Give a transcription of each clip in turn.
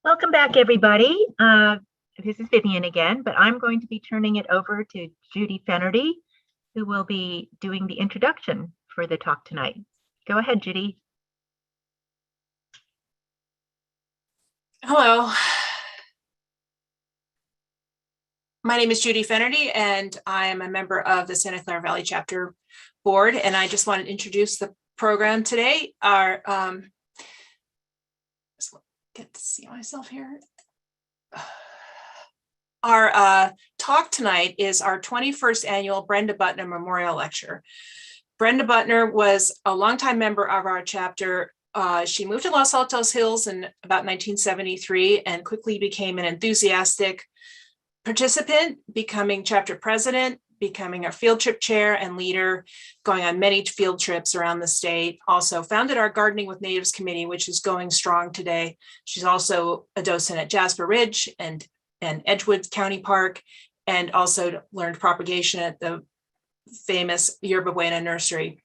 Welcome back, everybody. This is Vivian again, but I'm going to be turning it over to Judy Fennerty, who will be doing the introduction for the talk tonight. Go ahead, Judy. Hello. My name is Judy Fennerty, and I am a member of the Santa Clara Valley Chapter Board, and I just wanted to introduce the program today. Just get to see myself here. Our talk tonight is our 21st annual Brenda Butner Memorial Lecture. Brenda Butner was a longtime member of our chapter. She moved to Los Altos Hills in about 1973 and quickly became an enthusiastic participant, becoming chapter president, becoming our field trip chair and leader, going on many field trips around the state. Also founded our Gardening with Natives Committee, which is going strong today. She's also a docent at Jasper Ridge and Edgewood County Park, and also learned propagation at the famous Yerba Buena Nursery,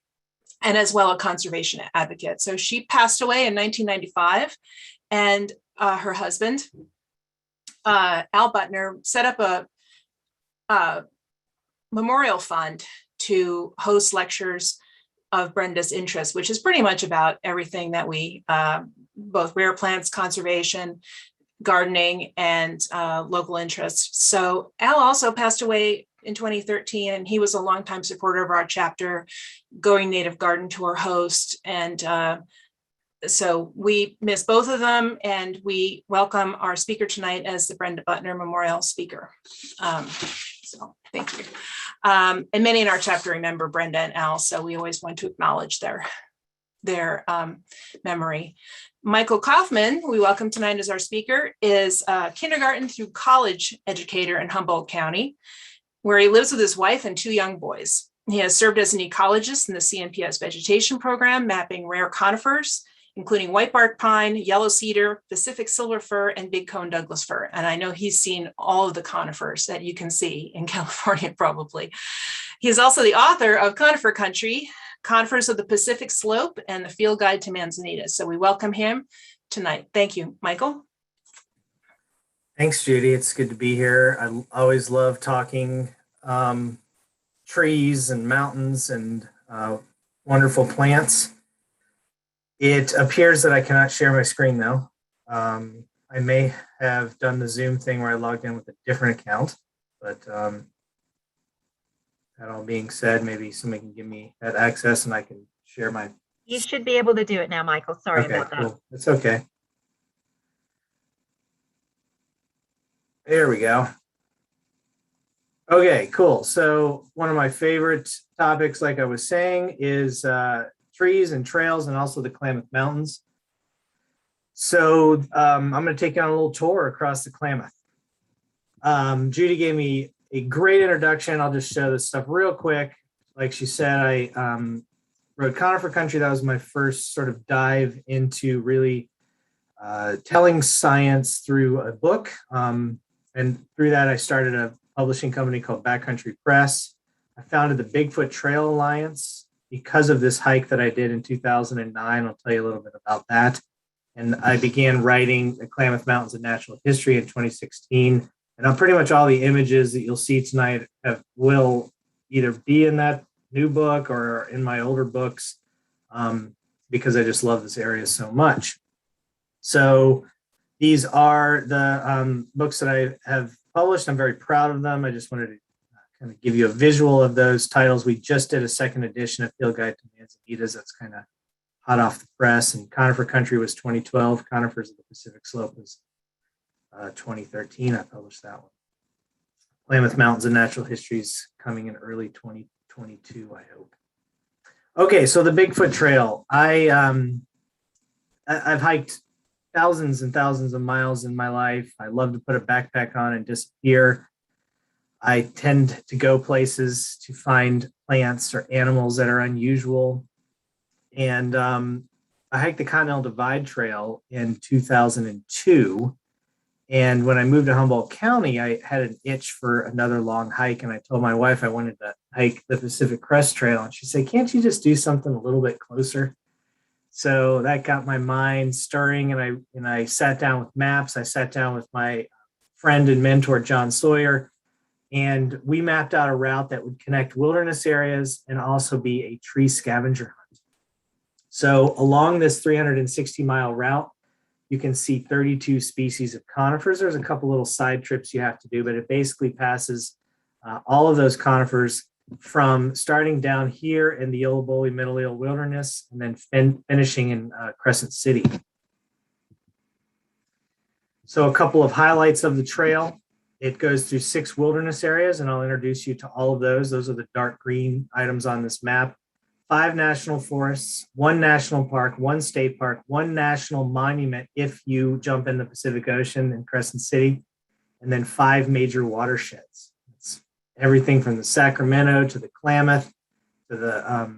and as well a conservation advocate. So she passed away in 1995, and her husband, Al Butner, set up a memorial fund to host lectures of Brenda's interests, which is pretty much about everything that we, both rare plants, conservation, gardening, and local interests. So Al also passed away in 2013, and he was a longtime supporter of our chapter, Going Native Garden Tour host. And so we miss both of them, and we welcome our speaker tonight as the Brenda Butner Memorial Speaker. So thank you. And many in our chapter remember Brenda and Al, so we always want to acknowledge their memory. Michael Kauffmann, who we welcome tonight as our speaker, is a kindergarten through college educator in Humboldt County, where he lives with his wife and two young boys. He has served as an ecologist in the CNPS Vegetation Program, mapping rare conifers, including whitebark pine, yellow-cedar, Pacific silver fir, and bigcone Douglas-fir. And I know he's seen all of the conifers that you can see in California, probably. He is also the author of Conifer Country, Conifers of the Pacific Slope, and the Field Guide to Manzanitas. So we welcome him tonight. Thank you. Michael? Thanks, Judy. It's good to be here. I always love talking trees and mountains and wonderful plants. It appears that I cannot share my screen, though. I may have done the Zoom thing where I logged in with a different account, but that all being said, maybe somebody can give me that access and I can share my... You should be able to do it now, Michael. Sorry about that. Cool. It's okay. There we go. Okay, cool. So one of my favorite topics, like I was saying, is trees and trails, and also the Klamath Mountains. So I'm going to take you on a little tour across the Klamath. Judy gave me a great introduction. I'll just show this stuff real quick. Like she said, I wrote Conifer Country. That was my first sort of dive into really telling science through a book. And through that, I started a publishing company called Backcountry Press. I founded the Bigfoot Trail Alliance because of this hike that I did in 2009. I'll tell you a little bit about that. And I began writing the Klamath Mountains and Natural History in 2016. And pretty much all the images that you'll see tonight will either be in that new book or in my older books, because I just love this area so much. So these are the books that I have published. I'm very proud of them. I just wanted to kind of give you a visual of those titles. We just did a second edition of Field Guide to Manzanitas. That's kind of hot off the press. And Conifer Country was 2012. Conifers of the Pacific Slope was 2013. I published that one. Klamath Mountains and Natural Histories coming in early 2022, I hope. Okay, so the Bigfoot Trail. I've hiked thousands and thousands of miles in my life. I love to put a backpack on and disappear. I tend to go places to find plants or animals that are unusual. And I hiked the Continental Divide Trail in 2002. And when I moved to Humboldt County, I had an itch for another long hike. And I told my wife I wanted to hike the Pacific Crest Trail. And she said, can't you just do something a little bit closer? So that got my mind stirring, and I sat down with maps. I sat down with my friend and mentor, John Sawyer, and we mapped out a route that would connect wilderness areas and also be a tree scavenger hunt. So along this 360-mile route, you can see 32 species of conifers. There's a couple little side trips you have to do, but it basically passes all of those conifers from starting down here in the Yolla Bolly Middle Eel Wilderness and then finishing in Crescent City. So a couple of highlights of the trail. It goes through 6 wilderness areas, and I'll introduce you to all of those. Those are the dark green items on this map. 5 national forests, 1 national park, 1 state park, 1 national monument if you jump in the Pacific Ocean in Crescent City, and then 5 major watersheds. It's everything from the Sacramento to the Klamath to the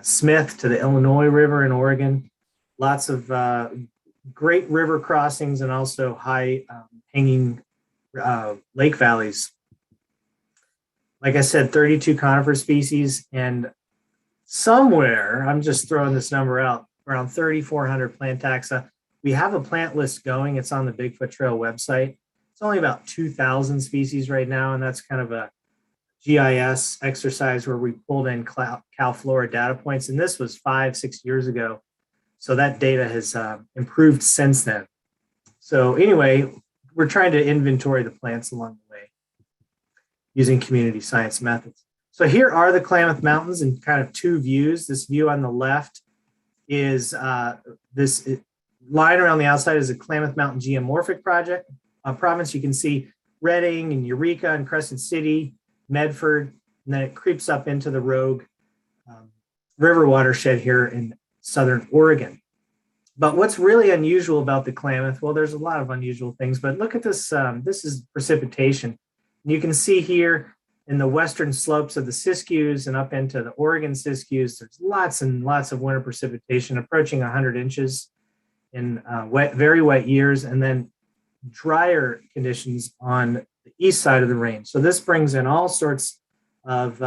Smith to the Illinois River in Oregon. Lots of great river crossings and also high hanging lake valleys. Like I said, 32 conifer species, and somewhere, I'm just throwing this number out, around 3,400 plant taxa. We have a plant list going. It's on the Bigfoot Trail website. It's only about 2,000 species right now, and that's kind of a GIS exercise where we pulled in CalFlora data points, and this was 5-6 years ago. So that data has improved since then. So anyway, we're trying to inventory the plants along the way using community science methods. So here are the Klamath Mountains in kind of 2 views. This view on the left is this line around the outside is a Klamath Mountain geomorphic province. You can see Redding and Eureka and Crescent City, Medford, and then it creeps up into the Rogue River watershed here in Southern Oregon. But what's really unusual about the Klamath, well, there's a lot of unusual things, but look at this. This is precipitation. You can see here in the western slopes of the Siskiyous and up into the Oregon Siskiyous, there's lots and lots of winter precipitation, approaching 100 inches in very wet years, and then drier conditions on the east side of the range. So this brings in all sorts of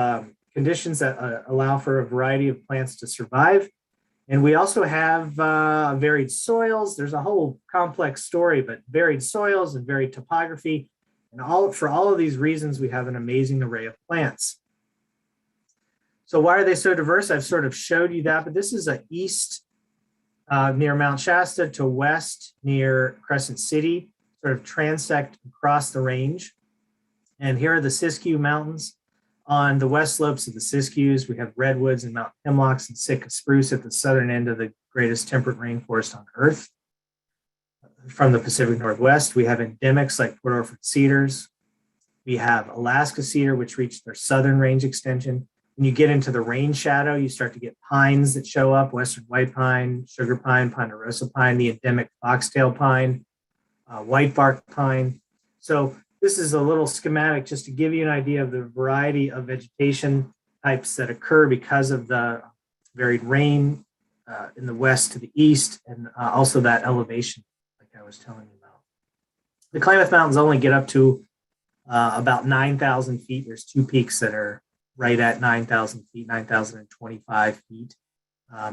conditions that allow for a variety of plants to survive. And we also have varied soils. There's a whole complex story, but varied soils and varied topography. And for all of these reasons, we have an amazing array of plants. So why are they so diverse? I've sort of showed you that, but this is a east near Mount Shasta to west near Crescent City, sort of transect across the range. And here are the Siskiyou Mountains. On the west slopes of the Siskiyous, we have redwoods and mountain hemlocks and Sitka spruce at the southern end of the greatest temperate rainforest on Earth. From the Pacific Northwest, we have endemics like Port Orford cedars. We have Alaska cedar, which reached their southern range extension. When you get into the rain shadow, you start to get pines that show up: western white pine, sugar pine, ponderosa pine, the endemic foxtail pine, whitebark pine. So this is a little schematic just to give you an idea of the variety of vegetation types that occur because of the varied rain in the west to the east, and also that elevation, like I was telling you about. The Klamath Mountains only get up to about 9,000 feet. There's 2 peaks that are right at 9,000 feet, 9,025 feet.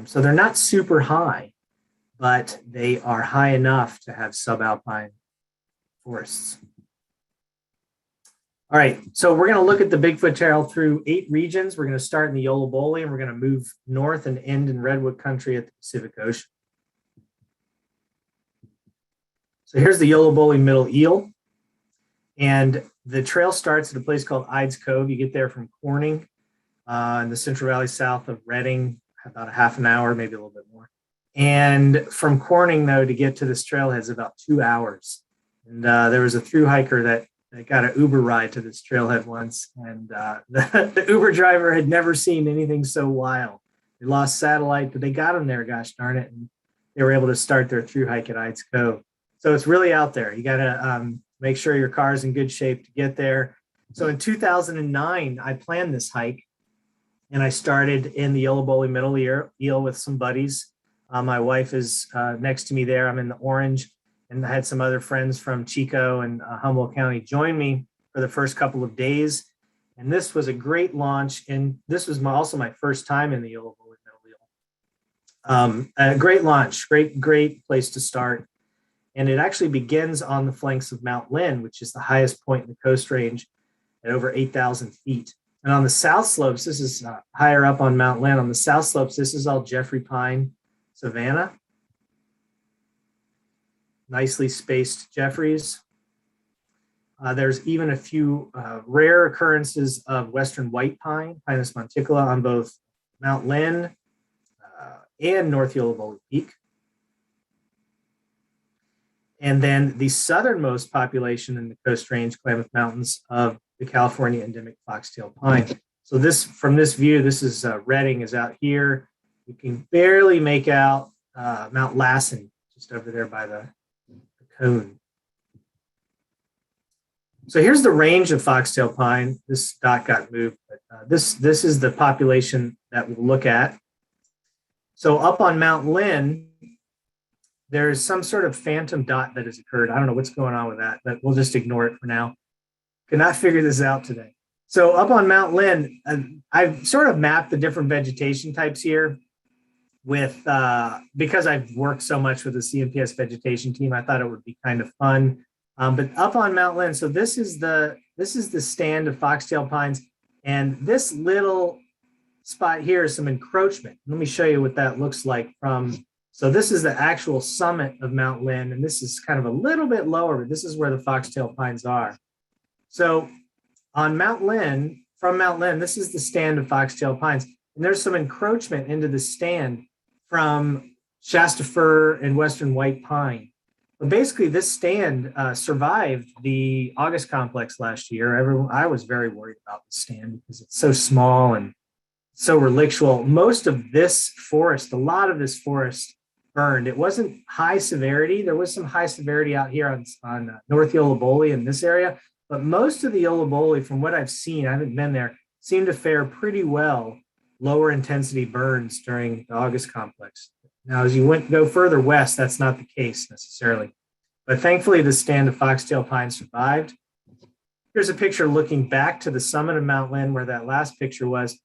So they're not super high, but they are high enough to have subalpine forests. All right, so we're going to look at the Bigfoot Trail through 8 regions. We're going to start in the Yolla Bolly, and we're going to move north and end in redwood country at the Pacific Ocean. So here's the Yolla Bolly Middle Eel, and the trail starts at a place called Ides Cove. You get there from Corning in the Central Valley south of Redding, about a half an hour, maybe a little bit more. And from Corning, though, to get to this trailhead is about 2 hours. And there was a thru hiker that got an Uber ride to this trailhead once, and the Uber driver had never seen anything so wild. They lost satellite, but they got him there, gosh darn it, and they were able to start their thru hike at Ides Cove. So it's really out there. You got to make sure your car is in good shape to get there. So in 2009, I planned this hike, and I started in the Yolla Bolly Middle Eel with some buddies. My wife is next to me there. I'm in the orange. And I had some other friends from Chico and Humboldt County join me for the first couple of days. And this was a great launch. And this was also my first time in the Yolla Bolly Middle Eel. A great launch, great place to start. And it actually begins on the flanks of Mount Lynn, which is the highest point in the Coast Range at over 8,000 feet. And on the south slopes, this is higher up on Mount Lynn. On the south slopes, this is all Jeffrey pine savanna. Nicely spaced Jeffreys. There's even a few rare occurrences of western white pine, Pinus monticola, on both Mount Lynn and North Yolla Bolly Peak. And then the southernmost population in the Coast Range, Klamath Mountains, of the California endemic foxtail pine. So this, from this view, this is Redding is out here. You can barely make out Mount Lassen, just over there by the cone. So here's the range of foxtail pine. This dot got moved, but this is the population that we'll look at. So up on Mount Lynn, there's some sort of phantom dot that has occurred. I don't know what's going on with that, but we'll just ignore it for now. Cannot figure this out today. So up on Mount Lynn, I've sort of mapped the different vegetation types here with, because I've worked so much with the CNPS vegetation team, I thought it would be kind of fun. But up on Mount Lynn, so this is the stand of foxtail pines, and this little spot here is some encroachment. Let me show you what that looks like from. So this is the actual summit of Mount Lynn, and this is kind of a little bit lower, but this is where the foxtail pines are. So on Mount Lynn, from Mount Lynn, this is the stand of foxtail pines, and there's some encroachment into the stand from Shasta fir and western white pine. But basically, this stand survived the August complex last year. I was very worried about the stand because it's so small and so relictual. Most of this forest, a lot of this forest burned. It wasn't high severity. There was some high severity out here on North Yolla Bolly in this area, but most of the Yolla Bolly, from what I've seen, I haven't been there, seemed to fare pretty well, lower intensity burns during the August complex. Now, as you go further west, that's not the case necessarily. But thankfully, the stand of foxtail pine survived. Here's a picture looking back to the summit of Mount Lynn, where that last picture was.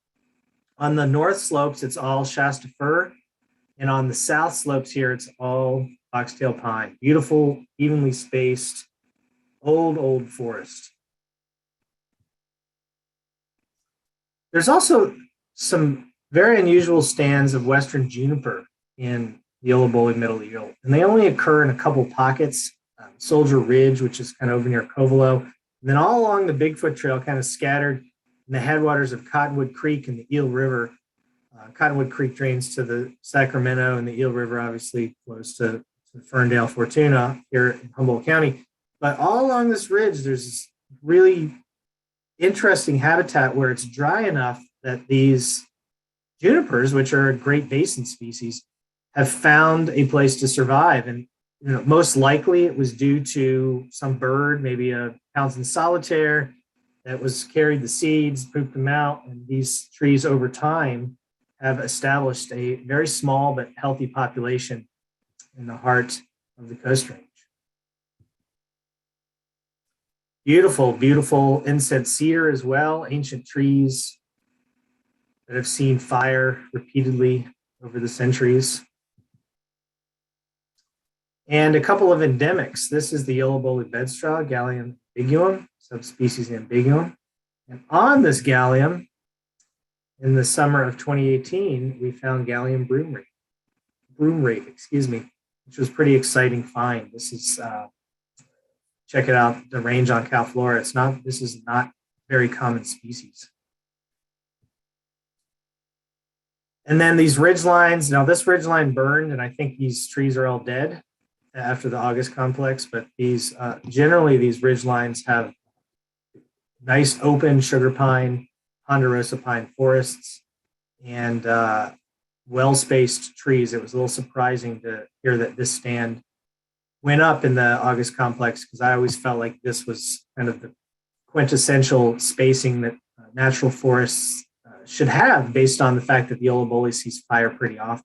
On the north slopes, it's all Shasta fir. And on the south slopes here, it's all foxtail pine. Beautiful, evenly spaced, old forest. There's also some very unusual stands of western juniper in the Yolla Bolly Middle Eagle, and they only occur in a couple pockets. Soldier Ridge, which is kind of over near Covelo, and then all along the Bigfoot Trail, kind of scattered in the headwaters of Cottonwood Creek and the Eel River. Cottonwood Creek drains to the Sacramento, and the Eel River obviously flows to Ferndale, Fortuna here in Humboldt County. But all along this ridge, there's this really interesting habitat where it's dry enough that these junipers, which are a Great Basin species, have found a place to survive. And most likely it was due to some bird, maybe a Townsend solitaire, that was carried the seeds, pooped them out, and these trees over time have established a very small but healthy population in the heart of the Coast Range. Beautiful, beautiful incense cedar as well, ancient trees that have seen fire repeatedly over the centuries. And a couple of endemics. This is the Yolla Bolly bedstraw, Gallium ambiguum, subspecies ambiguum. And on this Gallium, in the summer of 2018, we found Gallium broomrape, which was pretty exciting find. This is, check it out, the range on Cal Flora. This is not very common species. And then these ridge lines, now this ridge line burned, and I think these trees are all dead after the August complex, but these generally these ridge lines have nice open sugar pine, ponderosa pine forests, and well-spaced trees. It was a little surprising to hear that this stand went up in the August complex, because I always felt like this was kind of the quintessential spacing that natural forests should have, based on the fact that the Yolla Bolly sees fire pretty often.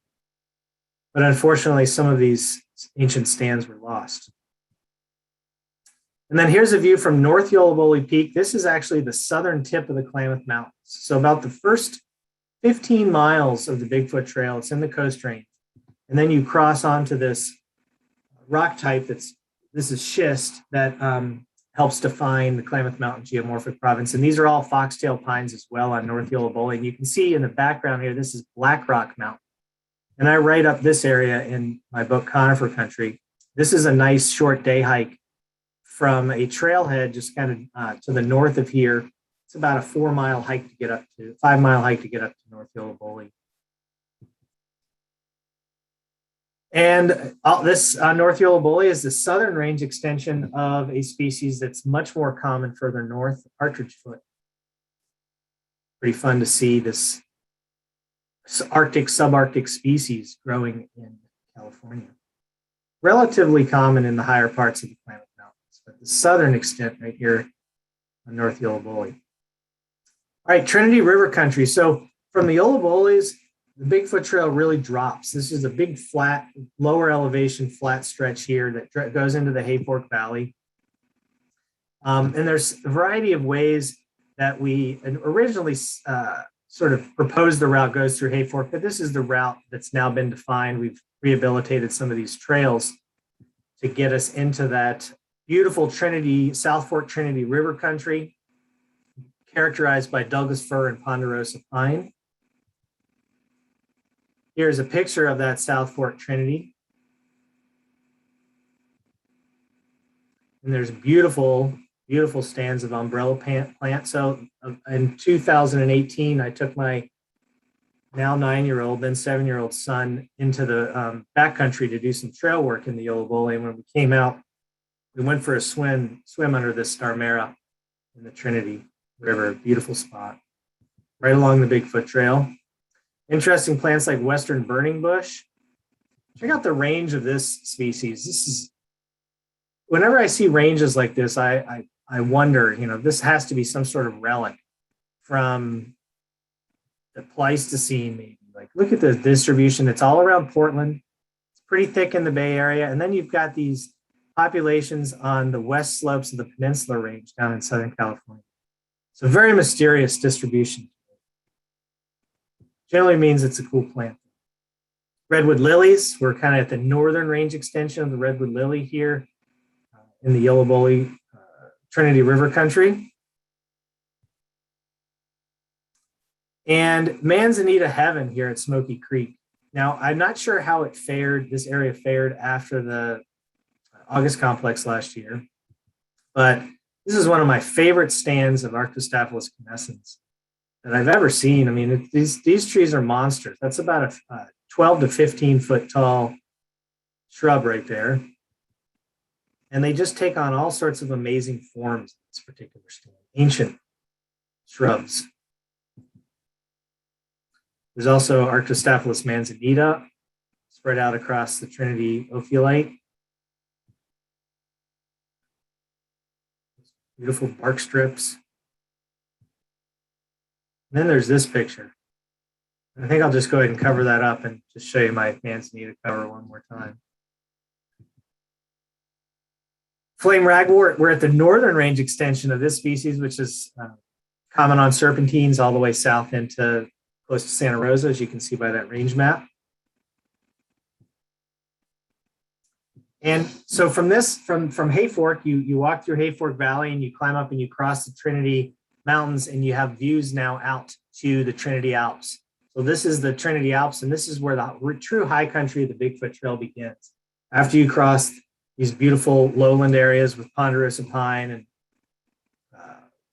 But unfortunately, some of these ancient stands were lost. And then here's a view from North Yolla Bolly Peak. This is actually the southern tip of the Klamath Mountains. So about the first 15 miles of the Bigfoot Trail, it's in the Coast Range. And then you cross onto this rock type this is schist that helps define the Klamath Mountain geomorphic province. And these are all foxtail pines as well on North Yolla Bolly. And you can see in the background here, this is Black Rock Mountain. And I write up this area in my book, Conifer Country. This is a nice short day hike from a trailhead just kind of to the north of here. It's about a 5-mile hike to get up to North Yolla Bolly. And this North Yolla Bolly is the southern range extension of a species that's much more common further north, partridge foot. Pretty fun to see this Arctic, subarctic species growing in California. Relatively common in the higher parts of the Klamath Mountains, but the southern extent right here on North Yolla Bolly. All right, Trinity River country. So from the Yolla Bollies, the Bigfoot Trail really drops. This is a big flat, lower elevation flat stretch here that goes into the Hayfork Valley. And there's a variety of ways that we originally sort of proposed the route goes through Hayfork, but this is the route that's now been defined. We've rehabilitated some of these trails to get us into that beautiful South Fork Trinity River country, characterized by Douglas-fir and ponderosa pine. Here's a picture of that South Fork Trinity. And there's beautiful, beautiful stands of umbrella plant. So in 2018, I took my now 9-year-old, then 7-year-old son into the backcountry to do some trail work in the Yolla Bolly. And when we came out, we went for a swim under this Starmera in the Trinity River. Beautiful spot right along the Bigfoot Trail. Interesting plants like Western burning bush. Check out the range of this species. This is, whenever I see ranges like this, I wonder, this has to be some sort of relic from the Pleistocene, maybe. Like, look at the distribution. It's all around Portland. It's pretty thick in the Bay Area. And then you've got these populations on the west slopes of the Peninsula Range down in Southern California. So very mysterious distribution. Generally means it's a cool plant. Redwood lilies, we're kind of at the northern range extension of the redwood lily here in the Yolla Bolly Trinity River country. And Manzanita heaven here at Smoky Creek. Now, I'm not sure how this area fared after the August complex last year, but this is one of my favorite stands of Arctostaphylos canescens that I've ever seen. I mean, these trees are monsters. That's about a 12 to 15 foot tall shrub right there. And they just take on all sorts of amazing forms in this particular stand. Ancient shrubs. There's also Arctostaphylos manzanita spread out across the Trinity ophiolite. Beautiful bark strips. And then there's this picture. I think I'll just go ahead and cover that up and just show you my Manzanita cover one more time. Flame ragwort, we're at the northern range extension of this species, which is common on serpentines all the way south into close to Santa Rosa, as you can see by that range map. And so from Hayfork, you walk through Hayfork Valley and you climb up and you cross the Trinity Mountains and you have views now out to the Trinity Alps. So this is the Trinity Alps, and this is where the true high country of the Bigfoot Trail begins. After you cross these beautiful lowland areas with ponderosa pine and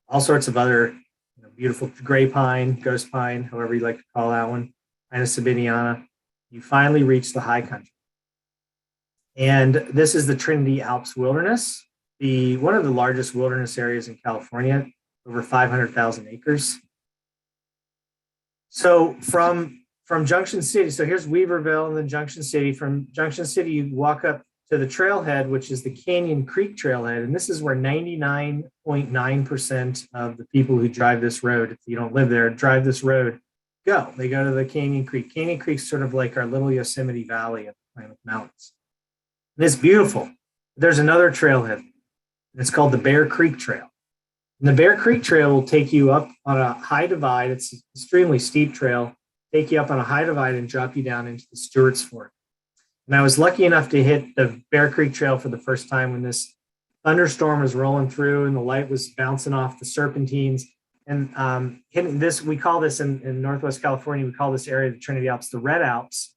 all sorts of other beautiful gray pine, ghost pine, however you like to call that one, Pinus sabiniana, you finally reach the high country. And this is the Trinity Alps Wilderness, one of the largest wilderness areas in California, over 500,000 acres. So from Junction City, so here's Weaverville and then Junction City. From Junction City, you walk up to the trailhead, which is the Canyon Creek trailhead. And this is where 99.9% of the people who drive this road, if you don't live there, drive this road, go. They go to the Canyon Creek. Canyon Creek's sort of like our little Yosemite Valley of the Klamath Mountains. And it's beautiful. There's another trailhead. And it's called the Bear Creek Trail. And the Bear Creek Trail will take you up on a high divide. It's an extremely steep trail, take you up on a high divide and drop you down into the Stewart's Fork. And I was lucky enough to hit the Bear Creek Trail for the first time when this thunderstorm was rolling through and the light was bouncing off the serpentines. And hitting this, we call this in Northwest California, we call this area, the Trinity Alps, the Red Alps,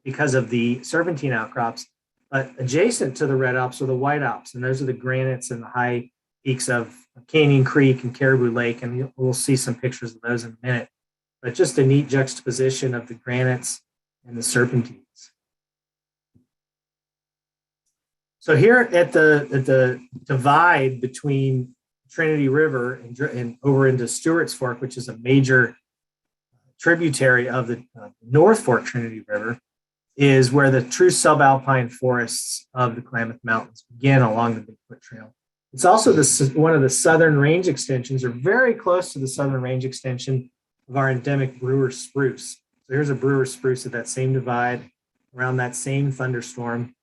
because of the serpentine outcrops. But adjacent to the Red Alps are the White Alps, and those are the granites and the high peaks of Canyon Creek and Caribou Lake, and we'll see some pictures of those in a minute. But just a neat juxtaposition of the granites and the serpentines. So here at the divide between Trinity River and over into Stewart's Fork, which is a major tributary of the North Fork Trinity River, is where the true subalpine forests of the Klamath Mountains begin along the Bigfoot Trail. It's also one of the southern range extensions, or very close to the southern range extension of our endemic Brewer spruce. So here's a Brewer spruce at that same divide around that same thunderstorm.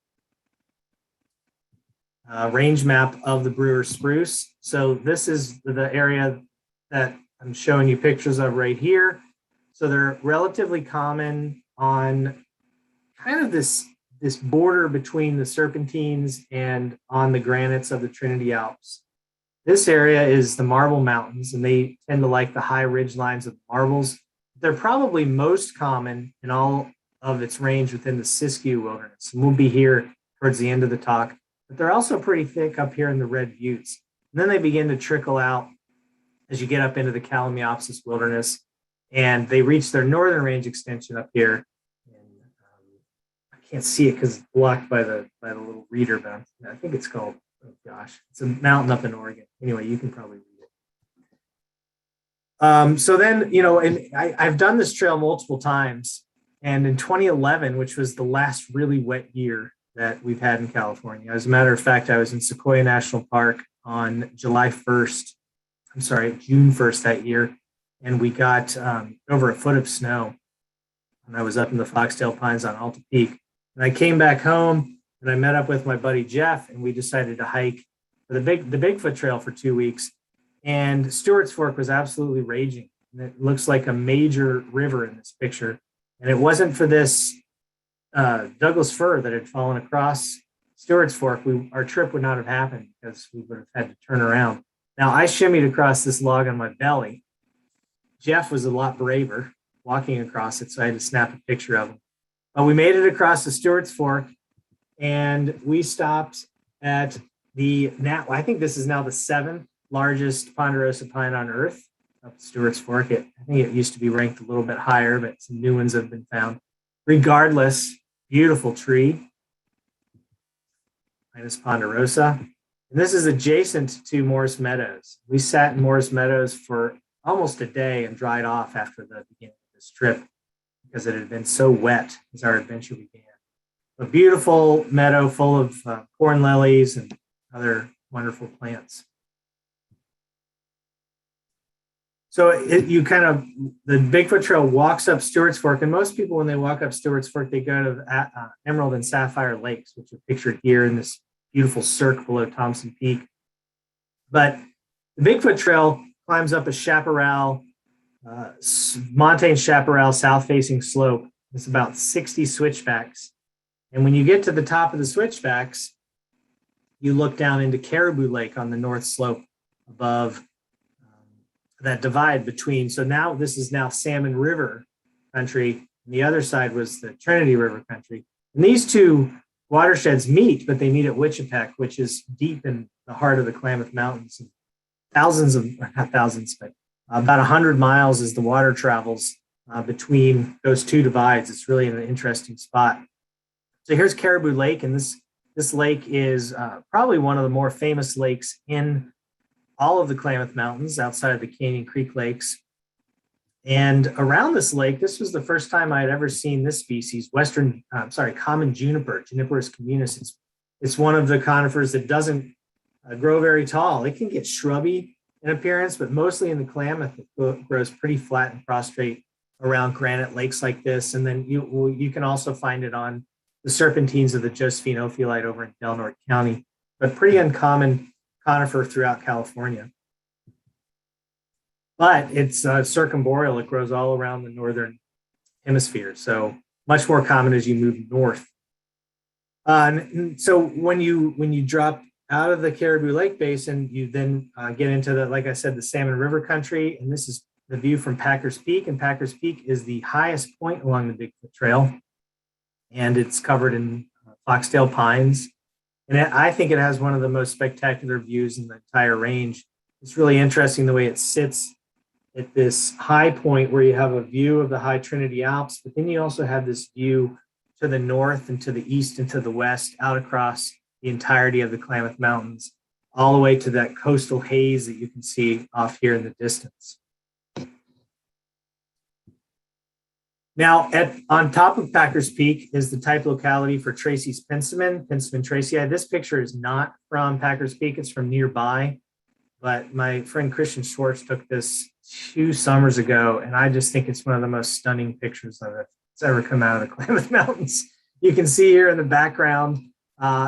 Range map of the Brewer spruce. So this is the area that I'm showing you pictures of right here. So they're relatively common on kind of this border between the serpentines and on the granites of the Trinity Alps. This area is the Marble Mountains, and they tend to like the high ridge lines of marbles. They're probably most common in all of its range within the Siskiyou Wilderness. And we'll be here towards the end of the talk, but they're also pretty thick up here in the Red Buttes. And then they begin to trickle out as you get up into the Kalamiopsis Wilderness, and they reach their northern range extension up here. Can't see it because it's blocked by the little reader, but I think it's called, oh gosh, it's a mountain up in Oregon. Anyway, you can probably read it. So then, and I've done this trail multiple times. And in 2011, which was the last really wet year that we've had in California, as a matter of fact, I was in Sequoia National Park on June 1st that year. And we got over a foot of snow. And I was up in the Foxtail Pines on Alta Peak. And I came back home and I met up with my buddy Jeff, and we decided to hike the Bigfoot Trail for 2 weeks. And Stewart's Fork was absolutely raging. And it looks like a major river in this picture. And it wasn't for this Douglas-fir that had fallen across Stewart's Fork, our trip would not have happened because we would have had to turn around. Now, I shimmied across this log on my belly. Jeff was a lot braver walking across it, so I had to snap a picture of him. We made it across the Stewart's Fork, and we stopped at I think this is now the 7th largest ponderosa pine on Earth, up at Stewart's Fork. I think it used to be ranked a little bit higher, but some new ones have been found. Regardless, beautiful tree, Pinus ponderosa. And this is adjacent to Morris Meadows. We sat in Morris Meadows for almost a day and dried off after the beginning of this trip, because it had been so wet as our adventure began. A beautiful meadow full of corn lilies and other wonderful plants. So the Bigfoot Trail walks up Stewart's Fork, and most people, when they walk up Stewart's Fork, they go to Emerald and Sapphire Lakes, which are pictured here in this beautiful cirque below Thompson Peak. But the Bigfoot Trail climbs up a chaparral, montane chaparral south-facing slope. It's about 60 switchbacks. And when you get to the top of the switchbacks, you look down into Caribou Lake on the north slope above that divide between. So now this is now Salmon River country, and the other side was the Trinity River country. And these two watersheds meet, but they meet at Wichipec, which is deep in the heart of the Klamath Mountains. Not thousands, but about 100 miles as the water travels between those two divides. It's really an interesting spot. So here's Caribou Lake, and this lake is probably one of the more famous lakes in all of the Klamath Mountains outside of the Canyon Creek lakes. And around this lake, this was the first time I had ever seen this species, common juniper, Juniperus communis. It's one of the conifers that doesn't grow very tall. It can get shrubby in appearance, but mostly in the Klamath, it grows pretty flat and prostrate around granite lakes like this. And then you can also find it on the serpentines of the Josephine ophiolite over in Del Norte County, but pretty uncommon conifer throughout California. But it's circumboreal. It grows all around the northern hemisphere. So much more common as you move north So when you drop out of the Caribou Lake Basin, you then get into the, like I said, the Salmon River country, and this is the view from Packers Peak, and Packers Peak is the highest point along the Bigfoot Trail, and it's covered in foxtail pines. And I think it has one of the most spectacular views in the entire range. It's really interesting the way it sits at this high point where you have a view of the high Trinity Alps, but then you also have this view to the north and to the east and to the west out across the entirety of the Klamath Mountains, all the way to that coastal haze that you can see off here in the distance. Now, on top of Packers Peak is the type locality for Tracy's Penstemon tracyi. This picture is not from Packers Peak, it's from nearby, but my friend Christian Schwartz took this 2 summers ago, and I just think it's one of the most stunning pictures of it that's ever come out of the Klamath Mountains. You can see here in the background,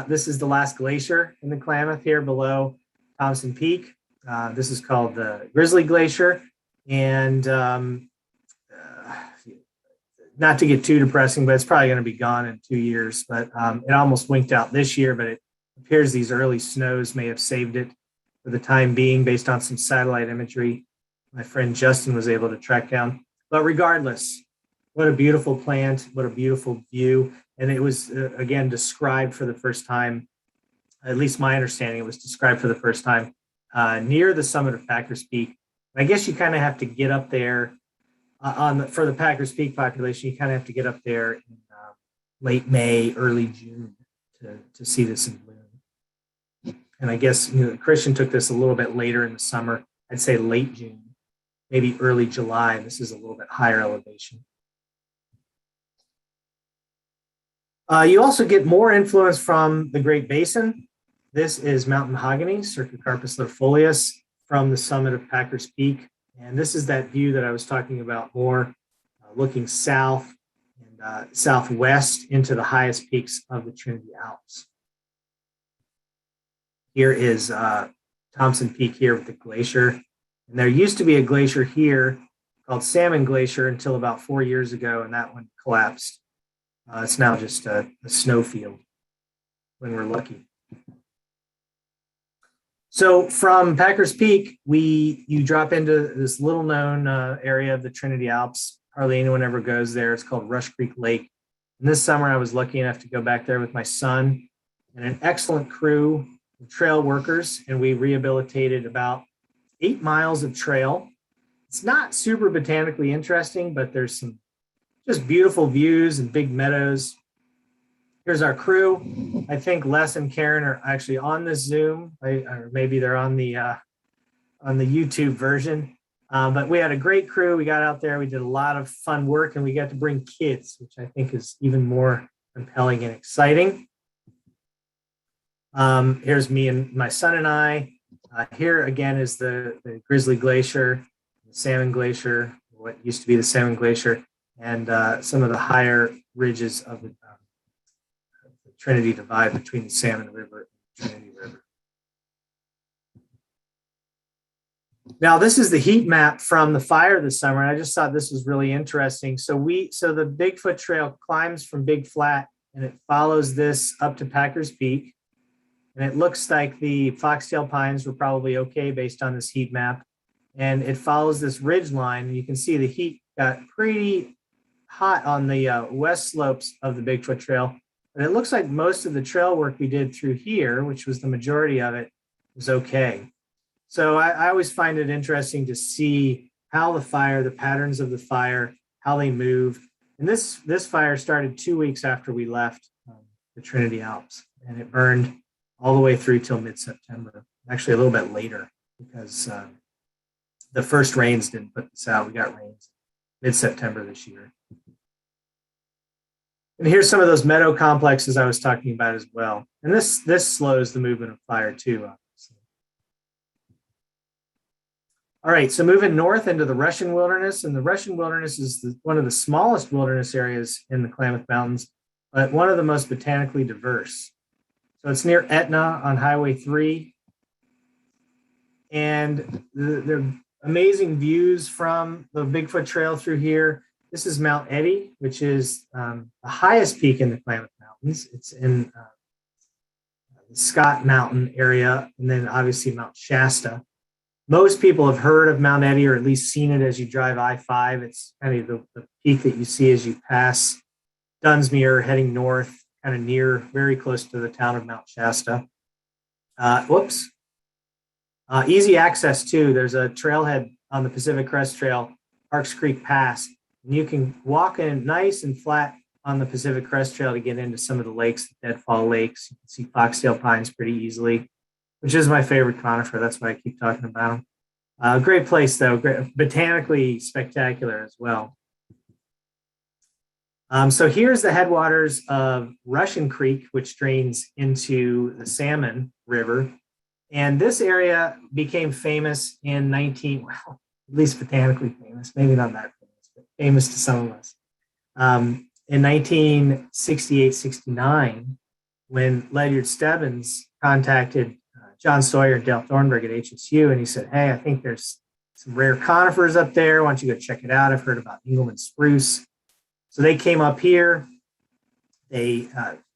this is the last glacier in the Klamath here below Thompson Peak. This is called the Grizzly Glacier, and not to get too depressing, but it's probably going to be gone in 2 years. But it almost winked out this year, but it appears these early snows may have saved it for the time being based on some satellite imagery my friend Justin was able to track down. But regardless, what a beautiful plant, what a beautiful view. And it was, again, described for the first time, at least my understanding, it was described for the first time near the summit of Packers Peak. I guess you kind of have to get up there for the Packers Peak population, you kind of have to get up there in late May, early June to see this in bloom. And I guess Christian took this a little bit later in the summer. I'd say late June, maybe early July. This is a little bit higher elevation. You also get more influence from the Great Basin. This is Mountain Mahogany, Cercocarpus lirifolius, from the summit of Packers Peak. And this is that view that I was talking about more, looking south and southwest into the highest peaks of the Trinity Alps. Here is Thompson Peak here with the glacier. And there used to be a glacier here called Salmon Glacier until about 4 years ago, and that one collapsed. It's now just a snow field when we're lucky. So from Packers Peak, you drop into this little known area of the Trinity Alps. Hardly anyone ever goes there. It's called Rush Creek Lake. And this summer I was lucky enough to go back there with my son and an excellent crew of trail workers. And we rehabilitated about 8 miles of trail. It's not super botanically interesting, but there's some just beautiful views and big meadows. Here's our crew. I think Les and Karen are actually on this Zoom, or maybe they're on the YouTube version. But we had a great crew. We got out there. We did a lot of fun work, and we got to bring kids, which I think is even more compelling and exciting. Here's me and my son and I. Here again is the Grizzly Glacier, the Salmon Glacier, what used to be the Salmon Glacier, and some of the higher ridges of the Trinity Divide between the Salmon River and Trinity River. Now, this is the heat map from the fire this summer, and I just thought this was really interesting. So the Bigfoot Trail climbs from Big Flat, and it follows this up to Packers Peak. And it looks like the foxtail pines were probably okay based on this heat map. And it follows this ridge line, and you can see the heat got pretty hot on the west slopes of the Bigfoot Trail. And it looks like most of the trail work we did through here, which was the majority of it, was okay. So I always find it interesting to see how the patterns of the fire, how they move. And this fire started 2 weeks after we left the Trinity Alps, and it burned all the way through till mid-September, actually a little bit later, because the first rains didn't put this out. We got rains mid-September this year. And here's some of those meadow complexes I was talking about as well. And this slows the movement of fire too, obviously. All right, so moving north into the Russian Wilderness. And the Russian Wilderness is one of the smallest wilderness areas in the Klamath Mountains, but one of the most botanically diverse. So it's near Etna on Highway 3. And there are amazing views from the Bigfoot Trail through here. This is Mount Eddy, which is the highest peak in the Klamath Mountains. Mountains. It's in the Scott Mountain area, and then obviously Mount Shasta. Most people have heard of Mount Etty or at least seen it as you drive I-5. It's kind of the peak that you see as you pass Dunsmuir heading north, kind of near, very close to the town of Mount Shasta. Easy access too. There's a trailhead on the Pacific Crest Trail, Parks Creek Pass, and you can walk in nice and flat on the Pacific Crest Trail to get into some of the lakes, the Deadfall Lakes. You can see foxtail pines pretty easily, which is my favorite conifer. That's why I keep talking about them. Great place though, great, botanically spectacular as well. So here's the headwaters of Russian Creek, which drains into the Salmon River. And this area became famous in at least botanically famous, maybe not that famous, but famous to some of us. In 1968-69, when Ledyard Stebbins contacted John Sawyer and Dale Thornburg at HSU, and he said, hey, I think there's some rare conifers up there. Why don't you go check it out? I've heard about Engelmann spruce. So they came up here.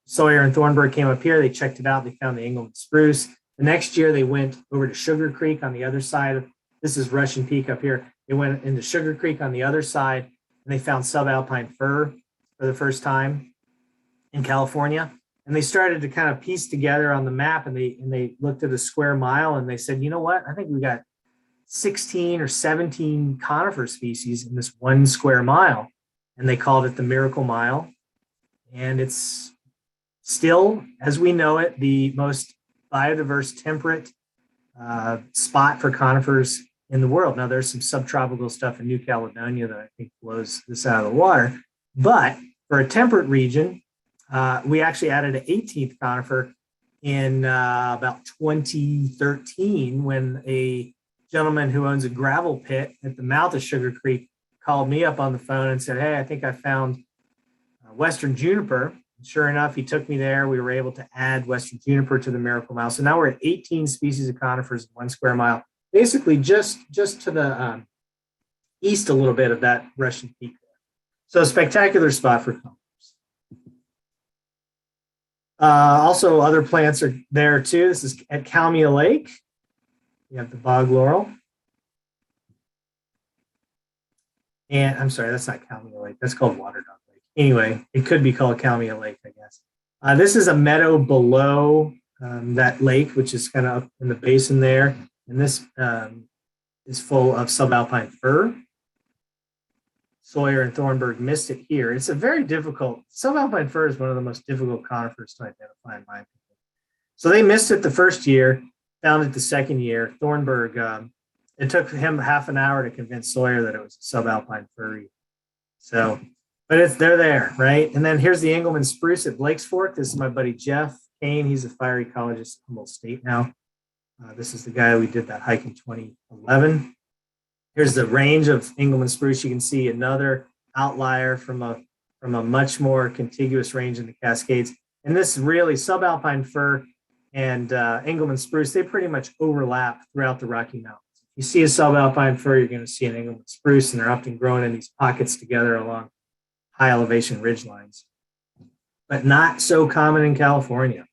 Sawyer and Thornburg came up here. They checked it out. They found the Engelmann spruce. The next year, they went over to Sugar Creek on the other side. This is Russian Peak up here. They went into Sugar Creek on the other side, and they found subalpine fir for the first time in California. And they started to kind of piece together on the map, and they looked at a square mile, and they said, you know what? I think we got 16 or 17 conifer species in this 1 square mile. And they called it the Miracle Mile. And it's still, as we know it, the most biodiverse temperate spot for conifers in the world. Now, there's some subtropical stuff in New Caledonia that I think blows this out of the water. But for a temperate region, we actually added an 18th conifer in about 2013 when a gentleman who owns a gravel pit at the mouth of Sugar Creek called me up on the phone and said, hey, I think I found Western juniper. Sure enough, he took me there. We were able to add Western juniper to the Miracle Mile. So now we're at 18 species of conifers in 1 square mile, basically just to the east a little bit of that Russian Peak there. So a spectacular spot for conifers. Also, other plants are there too. This is at Kalmia Lake. You have the bog laurel. And I'm sorry, that's not Kalmia Lake. That's called Water Dog Lake. Anyway, it could be called Kalmia Lake, I guess. This is a meadow below that lake, which is kind of up in the basin there. And this is full of subalpine fir. Sawyer and Thornburg missed it here. It's a very difficult, subalpine fir is one of the most difficult conifers to identify in my opinion. So they missed it the first year, found it the second year. Thornburg, it took him half an hour to convince Sawyer that it was a subalpine fir. So, but they're there, right? And then here's the Engelmann spruce at Blake's Fork. This is my buddy Jeff Kane. He's a fire ecologist at Humboldt State now. This is the guy we did that hike in 2011. Here's the range of Engelmann spruce. You can see another outlier from a much more contiguous range in the Cascades. And this really subalpine fir and Engelmann spruce, they pretty much overlap throughout the Rocky Mountains. If you see a subalpine fir, you're going to see an Engelmann spruce, and they're often growing in these pockets together along high elevation ridge lines, but not so common in California.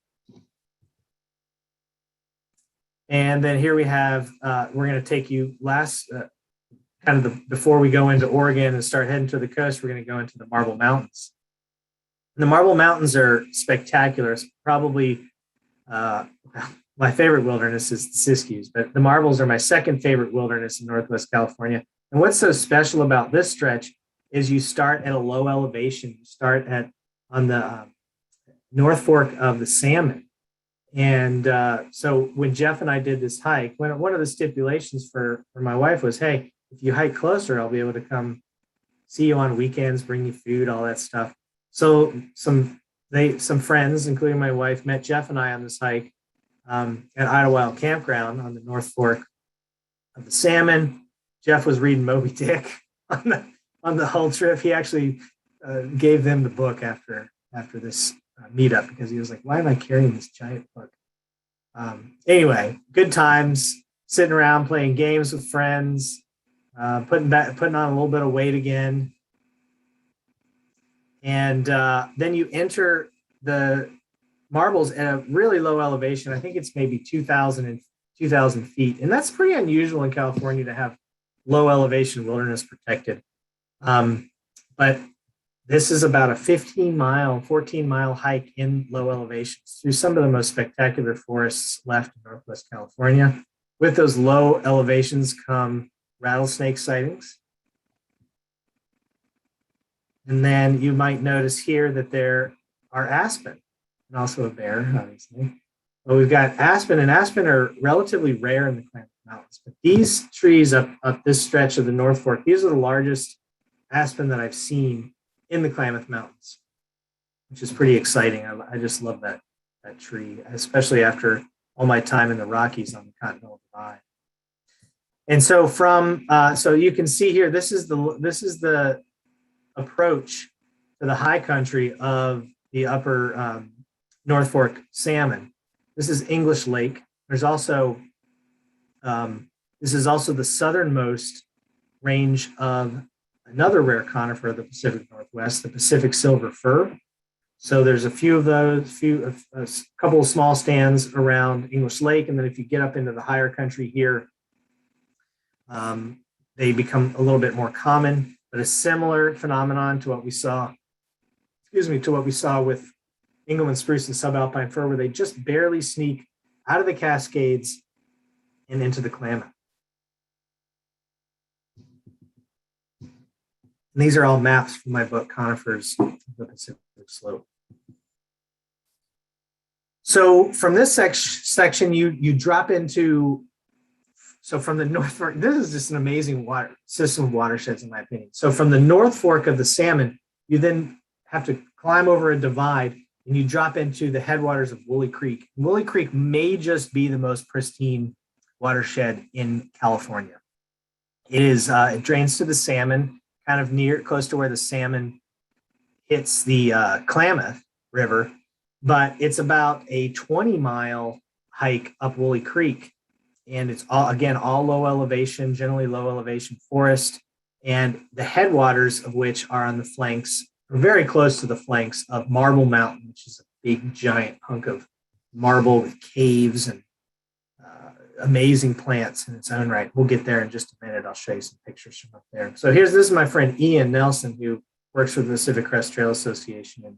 And then here we have, we're going to take you before we go into Oregon and start heading to the coast, we're going to go into the Marble Mountains. And the Marble Mountains are spectacular. It's probably my favorite wilderness is the Siskiyous, but the Marbles are my second favorite wilderness in Northwest California. And what's so special about this stretch is you start at a low elevation. You start on the North Fork of the Salmon. And so when Jeff and I did this hike, one of the stipulations for my wife was, hey, if you hike closer, I'll be able to come see you on weekends, bring you food, all that stuff. So some friends, including my wife, met Jeff and I on this hike at Idlewild Campground on the North Fork of the Salmon. Jeff was reading Moby Dick on the whole trip. He actually gave them the book after this meetup because he was like, why am I carrying this giant book? Anyway, good times, sitting around playing games with friends, putting on a little bit of weight again. And then you enter the marbles at a really low elevation. I think it's maybe 2,000 feet. And that's pretty unusual in California to have low elevation wilderness protected. But this is about a 14-mile hike in low elevations through some of the most spectacular forests left in Northwest California. With those low elevations come rattlesnake sightings. And then you might notice here that there are aspen and also a bear, obviously. But we've got aspen, and aspen are relatively rare in the Klamath Mountains. But these trees up this stretch of the North Fork, these are the largest aspen that I've seen in the Klamath Mountains, which is pretty exciting. I just love that tree, especially after all my time in the Rockies on the Continental Divide. And so so you can see here, this is the approach to the high country of the upper North Fork salmon. This is English Lake. There's also, this is also the southernmost range of another rare conifer of the Pacific Northwest, the Pacific silver fir. So there's a few of those, a couple of small stands around English Lake. And then if you get up into the higher country here, they become a little bit more common, but a similar phenomenon to what we saw, with Engelmann spruce and subalpine fir, where they just barely sneak out of the Cascades and into the Klamath. And these are all maps from my book, Conifers of the Pacific Slope. So from this section, you drop into, so from the North Fork, this is just an amazing system of watersheds, in my opinion. So from the North Fork of the Salmon, you then have to climb over a divide and you drop into the headwaters of Woolly Creek. Woolly Creek may just be the most pristine watershed in California. It drains to the Salmon, kind of close to where the Salmon hits the Klamath River, but it's about a 20-mile hike up Woolly Creek. And it's all low elevation, generally low elevation forest. And the headwaters of which are on the flanks, or very close to the flanks of Marble Mountain, which is a big giant hunk of marble with caves and amazing plants in its own right. We'll get there in just a minute. I'll show you some pictures from up there. So this is my friend Ian Nelson, who works for the Pacific Crest Trail Association and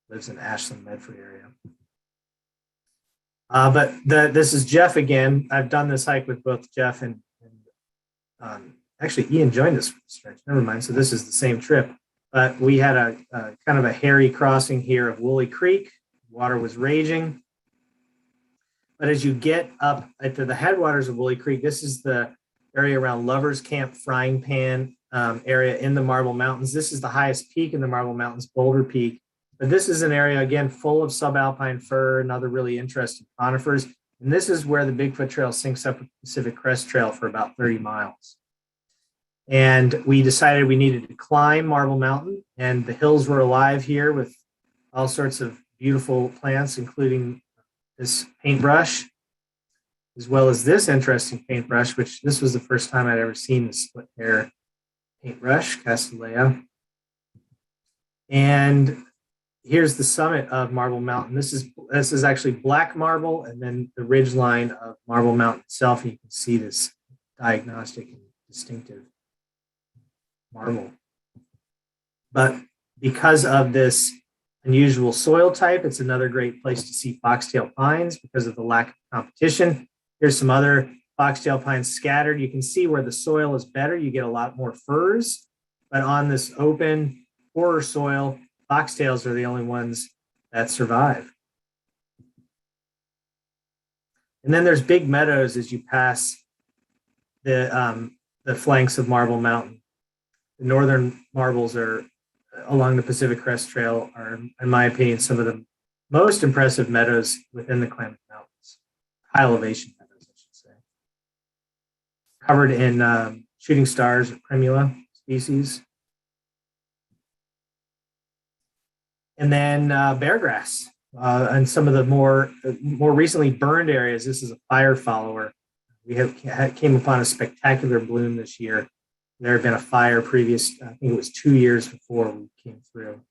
lives in Ashland, Medford area. But this is Jeff again. I've done this hike with both Jeff and actually Ian joined us for the stretch. Never mind. So this is the same trip. But we had a kind of a hairy crossing here of Woolly Creek. Water was raging. But as you get up to the headwaters of Woolly Creek, this is the area around Lover's Camp, Frying Pan area in the Marble Mountains. This is the highest peak in the Marble Mountains, Boulder Peak. But this is an area, again, full of subalpine fir and other really interesting conifers. And this is where the Bigfoot Trail syncs up with the Pacific Crest Trail for about 30 miles. And we decided we needed to climb Marble Mountain, and the hills were alive here with all sorts of beautiful plants, including this paintbrush, as well as this interesting paintbrush, which this was the first time I'd ever seen the split hair paintbrush, Castanea. And here's the summit of Marble Mountain. This is actually black marble, and then the ridge line of Marble Mountain itself. You can see this diagnostic and distinctive marble. But because of this unusual soil type, it's another great place to see foxtail pines because of the lack of competition. Here's some other foxtail pines scattered. You can see where the soil is better, you get a lot more firs, but on this open, poorer soil, foxtails are the only ones that survive. And then there's big meadows as you pass the flanks of Marble Mountain. The northern marbles are along the Pacific Crest Trail are, in my opinion, some of the most impressive meadows within the Klamath Mountains. High elevation meadows, I should say. Covered in shooting stars, primula species. And then bear grass and some of the more recently burned areas. This is a fire follower. We came upon a spectacular bloom this year. There had been a fire previous, I think it was 2 years before we came through.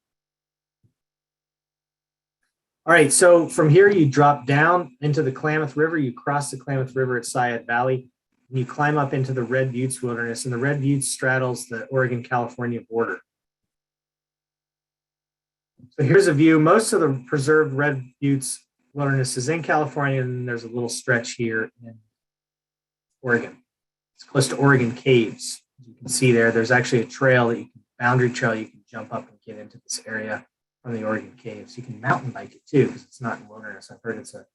All right, so from here you drop down into the Klamath River, you cross the Klamath River at Syed Valley, and you climb up into the Red Buttes Wilderness, and the Red Buttes straddles the Oregon-California border. So here's a view. Most of the preserved Red Buttes Wilderness is in California, and there's a little stretch here in Oregon. It's close to Oregon Caves. As you can see there, there's actually a trail boundary trail you can jump up and get into this area from the Oregon Caves. You can mountain bike it too, because it's not in wilderness. I've heard it's a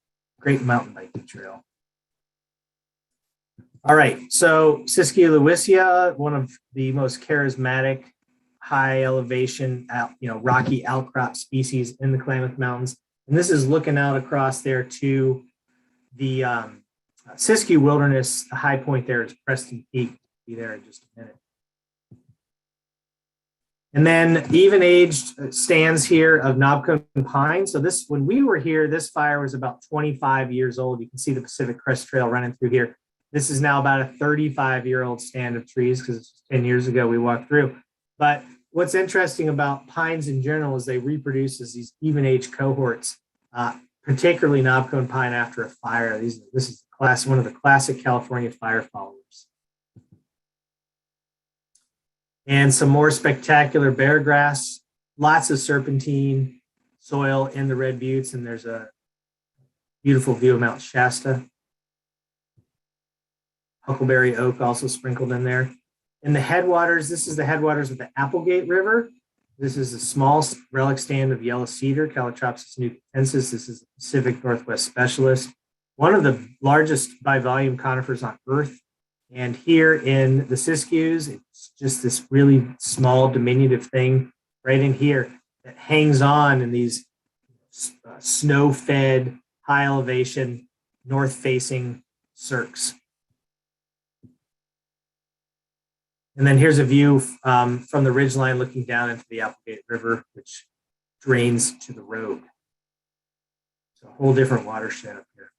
great mountain biking trail. All right, so Siskiyou Wilderness, one of the most charismatic, high elevation, rocky outcrop species in the Klamath Mountains. And this is looking out across there to the Siskiyou Wilderness. The high point there is Preston Peak. Be there in just a minute. And then even-aged stands here of knobcone pine. So this, when we were here, this fire was about 25 years old. You can see the Pacific Crest Trail running through here. This is now about a 35-year-old stand of trees because it's 10 years ago we walked through. But what's interesting about pines in general is they reproduce as these even-age cohorts, particularly knobcone pine after a fire. This is one of the classic California fire followers. And some more spectacular bear grass, lots of serpentine soil in the Red Buttes, and there's a beautiful view of Mount Shasta. Huckleberry oak also sprinkled in there. In the headwaters, this is the headwaters of the Applegate River. This is a small relic stand of yellow cedar, Calotropsis nucensis. This is a Pacific Northwest specialist, one of the largest by volume conifers on Earth. And here in the Siskiyous, it's just this really small diminutive thing right in here that hangs on in these snow-fed, high elevation, north-facing cirques. And then here's a view from the ridgeline looking down into the Applegate River, which drains to the road. It's a whole different watershed up here.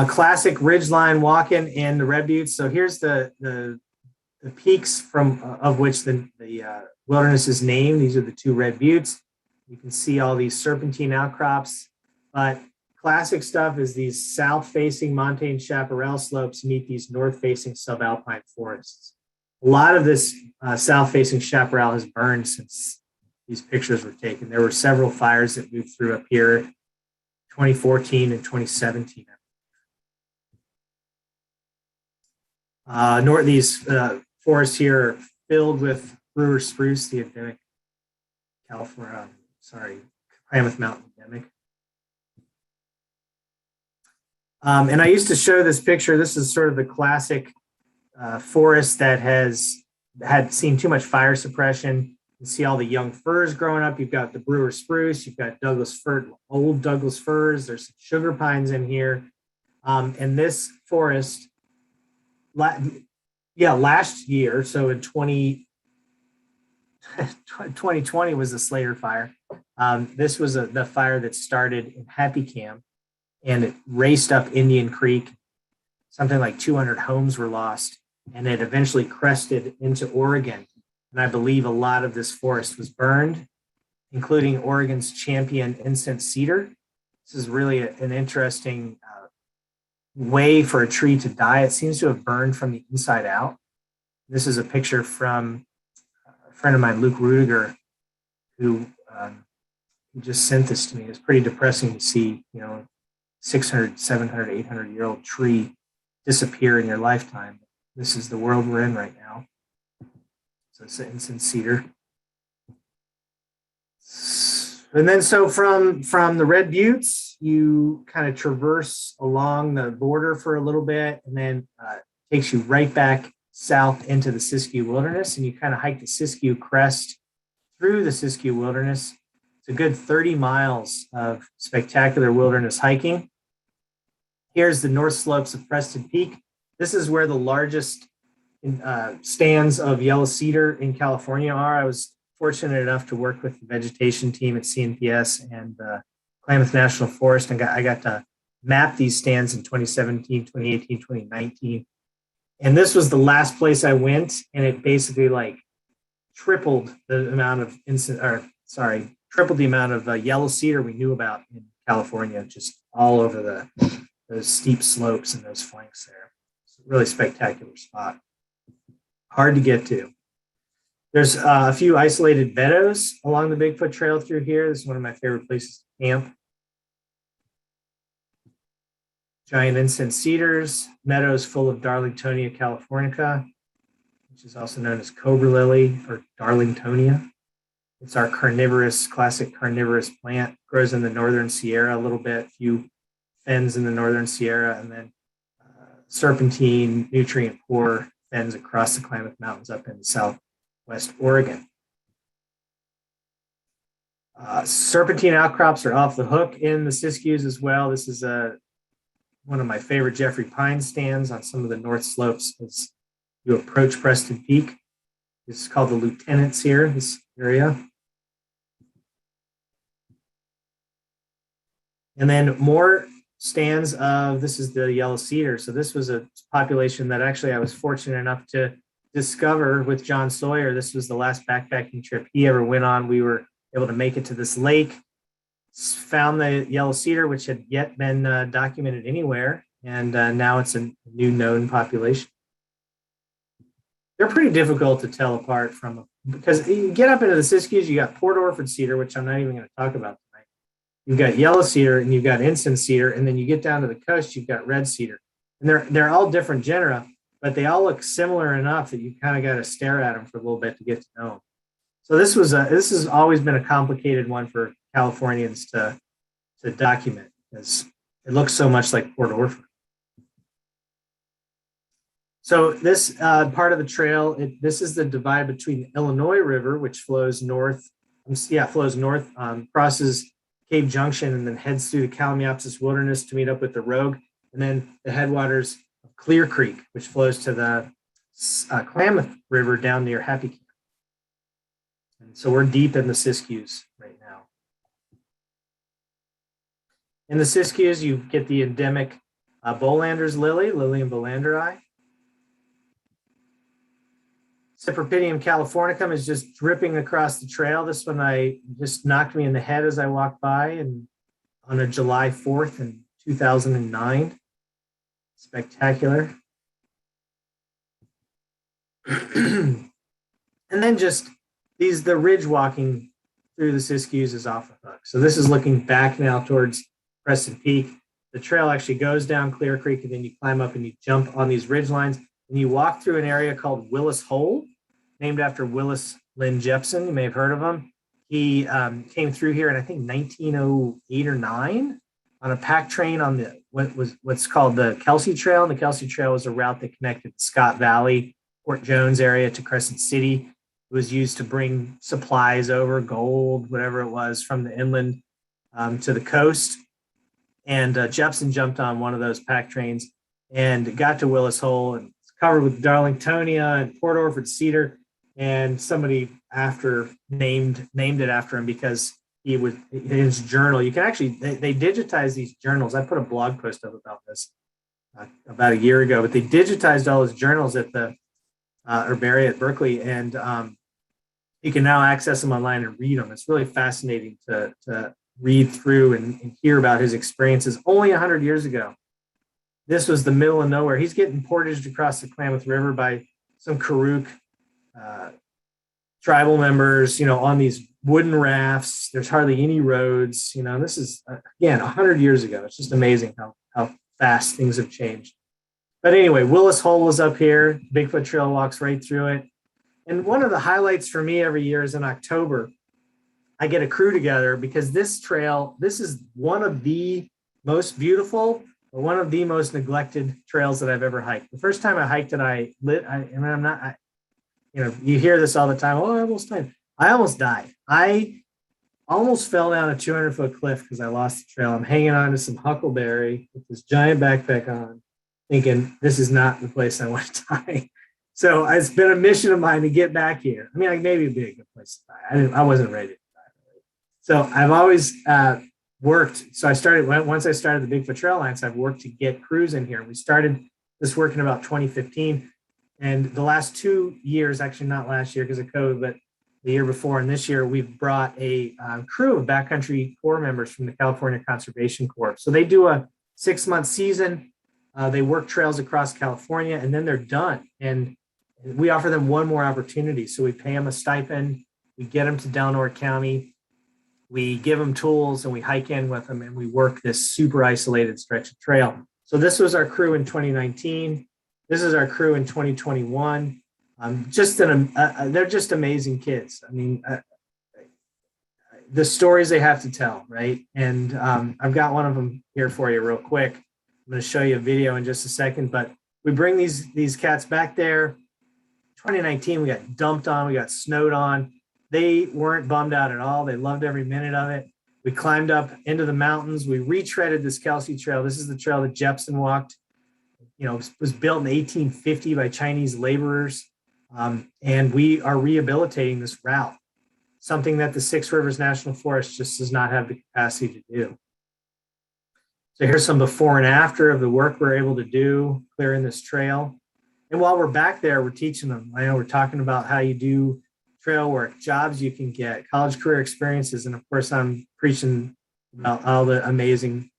Classic ridgeline walking in the Red Buttes. So here's the peaks of which the wilderness is named. These are the two Red Buttes. You can see all these serpentine outcrops, but classic stuff is these south-facing montane chaparral slopes meet these north-facing subalpine forests. A lot of this south-facing chaparral has burned since these pictures were taken. There were several fires that moved through up here, 2014 and 2017. These forests here are filled with brewer spruce, the endemic Klamath Mountain endemic. And I used to show this picture. This is sort of the classic forest that had seen too much fire suppression. You see all the young firs growing up. You've got the brewer spruce. You've got Douglas-fir, old Douglas firs. There's some sugar pines in here. And this forest, last year, so in 2020 was the Slayer fire. This was the fire that started in Happy Camp, and it raced up Indian Creek. Something like 200 homes were lost, and it eventually crested into Oregon. And I believe a lot of this forest was burned, including Oregon's champion incense cedar. This is really an interesting way for a tree to die. It seems to have burned from the inside out. This is a picture from a friend of mine, Luke Rudiger, who just sent this to me. It's pretty depressing to see, 600, 700, 800-year-old tree disappear in your lifetime. This is the world we're in right now. So it's incense cedar. And then so from the Red Buttes, you kind of traverse along the border for a little bit, and then takes you right back south into the Siskiyou Wilderness, and you kind of hike the Siskiyou Crest through the Siskiyou Wilderness. It's a good 30 miles of spectacular wilderness hiking. Here's the north slopes of Preston Peak. This is where the largest stands of yellow cedar in California are. I was fortunate enough to work with the vegetation team at CNPS and Klamath National Forest, and I got to map these stands in 2017, 2018, 2019. And this was the last place I went, and it basically tripled the amount of tripled the amount of yellow cedar we knew about in California, just all over those steep slopes and those flanks there. It's a really spectacular spot. Hard to get to. There's a few isolated meadows along the Bigfoot Trail through here. This is one of my favorite places to camp. Giant incense cedars, meadows full of Darlingtonia californica, which is also known as cobra lily or Darlingtonia. It's our classic carnivorous plant. Grows in the northern Sierra a little bit, few fens in the northern Sierra, and then serpentine, nutrient poor fens across the Klamath Mountains up in southwest Oregon. Serpentine outcrops are off the hook in the Siskiyous as well. This is one of my favorite Jeffrey pine stands on some of the north slopes as you approach Preston Peak. This is called the Lieutenants here, this area. And then more stands of, this is the yellow cedar. So this was a population that actually I was fortunate enough to discover with John Sawyer. This was the last backpacking trip he ever went on. We were able to make it to this lake, found the yellow cedar, which had yet been documented anywhere. And now it's a new known population. They're pretty difficult to tell apart from, because you get up into the Siskiyous, you got Port Orford cedar, which I'm not even going to talk about tonight. You've got yellow cedar and you've got incense cedar. And then you get down to the coast, you've got red cedar. And they're all different genera, but they all look similar enough that you kind of got to stare at them for a little bit to get to know them. So this has always been a complicated one for Californians to document, because it looks so much like Port Orford. So this part of the trail, this is the divide between the Illinois River, which flows north, crosses Cave Junction and then heads through the Kalmiopsis Wilderness to meet up with the Rogue, and then the headwaters of Clear Creek, which flows to the Klamath River down near Happy Camp. And so we're deep in the Siskiyous right now. In the Siskiyous, you get the endemic Bolanders lily, Lilium bolanderi. Cypripedium californicum is just dripping across the trail. This one just knocked me in the head as I walked by, and on a July 4th in 2009. Spectacular. And then just the ridge walking through the Siskiyous is off the hook. So this is looking back now towards Preston Peak. The trail actually goes down Clear Creek, and then you climb up and you jump on these ridge lines, and you walk through an area called Willis Hole, named after Willis Lynn Jepson. You may have heard of him. He came through here in, I think, 1908 or 9 on a pack train on what's called the Kelsey Trail. And the Kelsey Trail was a route that connected Scott Valley, Fort Jones area to Crescent City. It was used to bring supplies over, gold, whatever it was, from the inland to the coast. And Jepson jumped on one of those pack trains and got to Willis Hole, and it's covered with Darlingtonia and Port Orford cedar. And somebody named it after him because he was in his journal. You can actually, they digitize these journals. I put a blog post up about this about a year ago, but they digitized all his journals at the herbaria at Berkeley, and you can now access them online and read them. It's really fascinating to read through and hear about his experiences only 100 years ago. This was the middle of nowhere. He's getting portaged across the Klamath River by some Karuk tribal members, on these wooden rafts. There's hardly any roads. This is, again, 100 years ago. It's just amazing how fast things have changed. But anyway, Willis Hole is up here. Bigfoot Trail walks right through it. And one of the highlights for me every year is in October, I get a crew together, because this is one of the most beautiful, or one of the most neglected trails that I've ever hiked. The first time I hiked it, you hear this all the time. Oh, I almost died. I almost fell down a 200-foot cliff because I lost the trail. I'm hanging on to some huckleberry with this giant backpack on, thinking this is not the place I want to die. So it's been a mission of mine to get back here. I mean, maybe it'd be a good place to die. I wasn't ready to die. So I've always worked. So once I started the Bigfoot Trail Alliance, I've worked to get crews in here. We started this work in about 2015. And the last 2 years, actually not last year because of COVID, but the year before. And this year we've brought a crew of backcountry Corps members from the California Conservation Corps. So they do a 6-month season. They work trails across California and then they're done. And we offer them one more opportunity. So we pay them a stipend. We get them to Delaware County. We give them tools and we hike in with them and we work this super isolated stretch of trail. So this was our crew in 2019. This is our crew in 2021. They're just amazing kids. I mean, the stories they have to tell, right? And I've got one of them here for you real quick. I'm going to show you a video in just a second, but we bring these cats back there. 2019, we got dumped on, we got snowed on. They weren't bummed out at all. They loved every minute of it. We climbed up into the mountains. We retreaded this Kelsey Trail. This is the trail that Jepson walked. You know, it was built in 1850 by Chinese laborers. And we are rehabilitating this route, something that the Six Rivers National Forest just does not have the capacity to do. So here's some before and after of the work we're able to do clearing this trail. And while we're back there, we're teaching them. I know we're talking about how you do trail work, jobs you can get, college career experiences. And of course, I'm preaching about all the amazing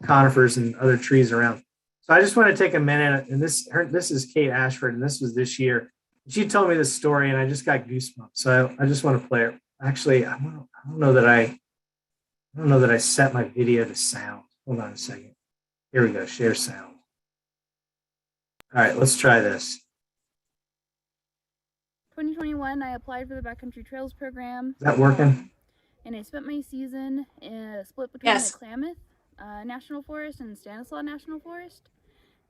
conifers and other trees around. So I just want to take a minute, and this is Kate Ashford, and this was this year. She told me this story and I just got goosebumps. So I just want to play it. Actually, I don't know that I set my video to sound. Hold on a second. Here we go. Share sound. All right, let's try this. 2021, I applied for the Backcountry Trails program. Is that working? And I spent my season split between Yes. the Klamath National Forest and Stanislaus National Forest.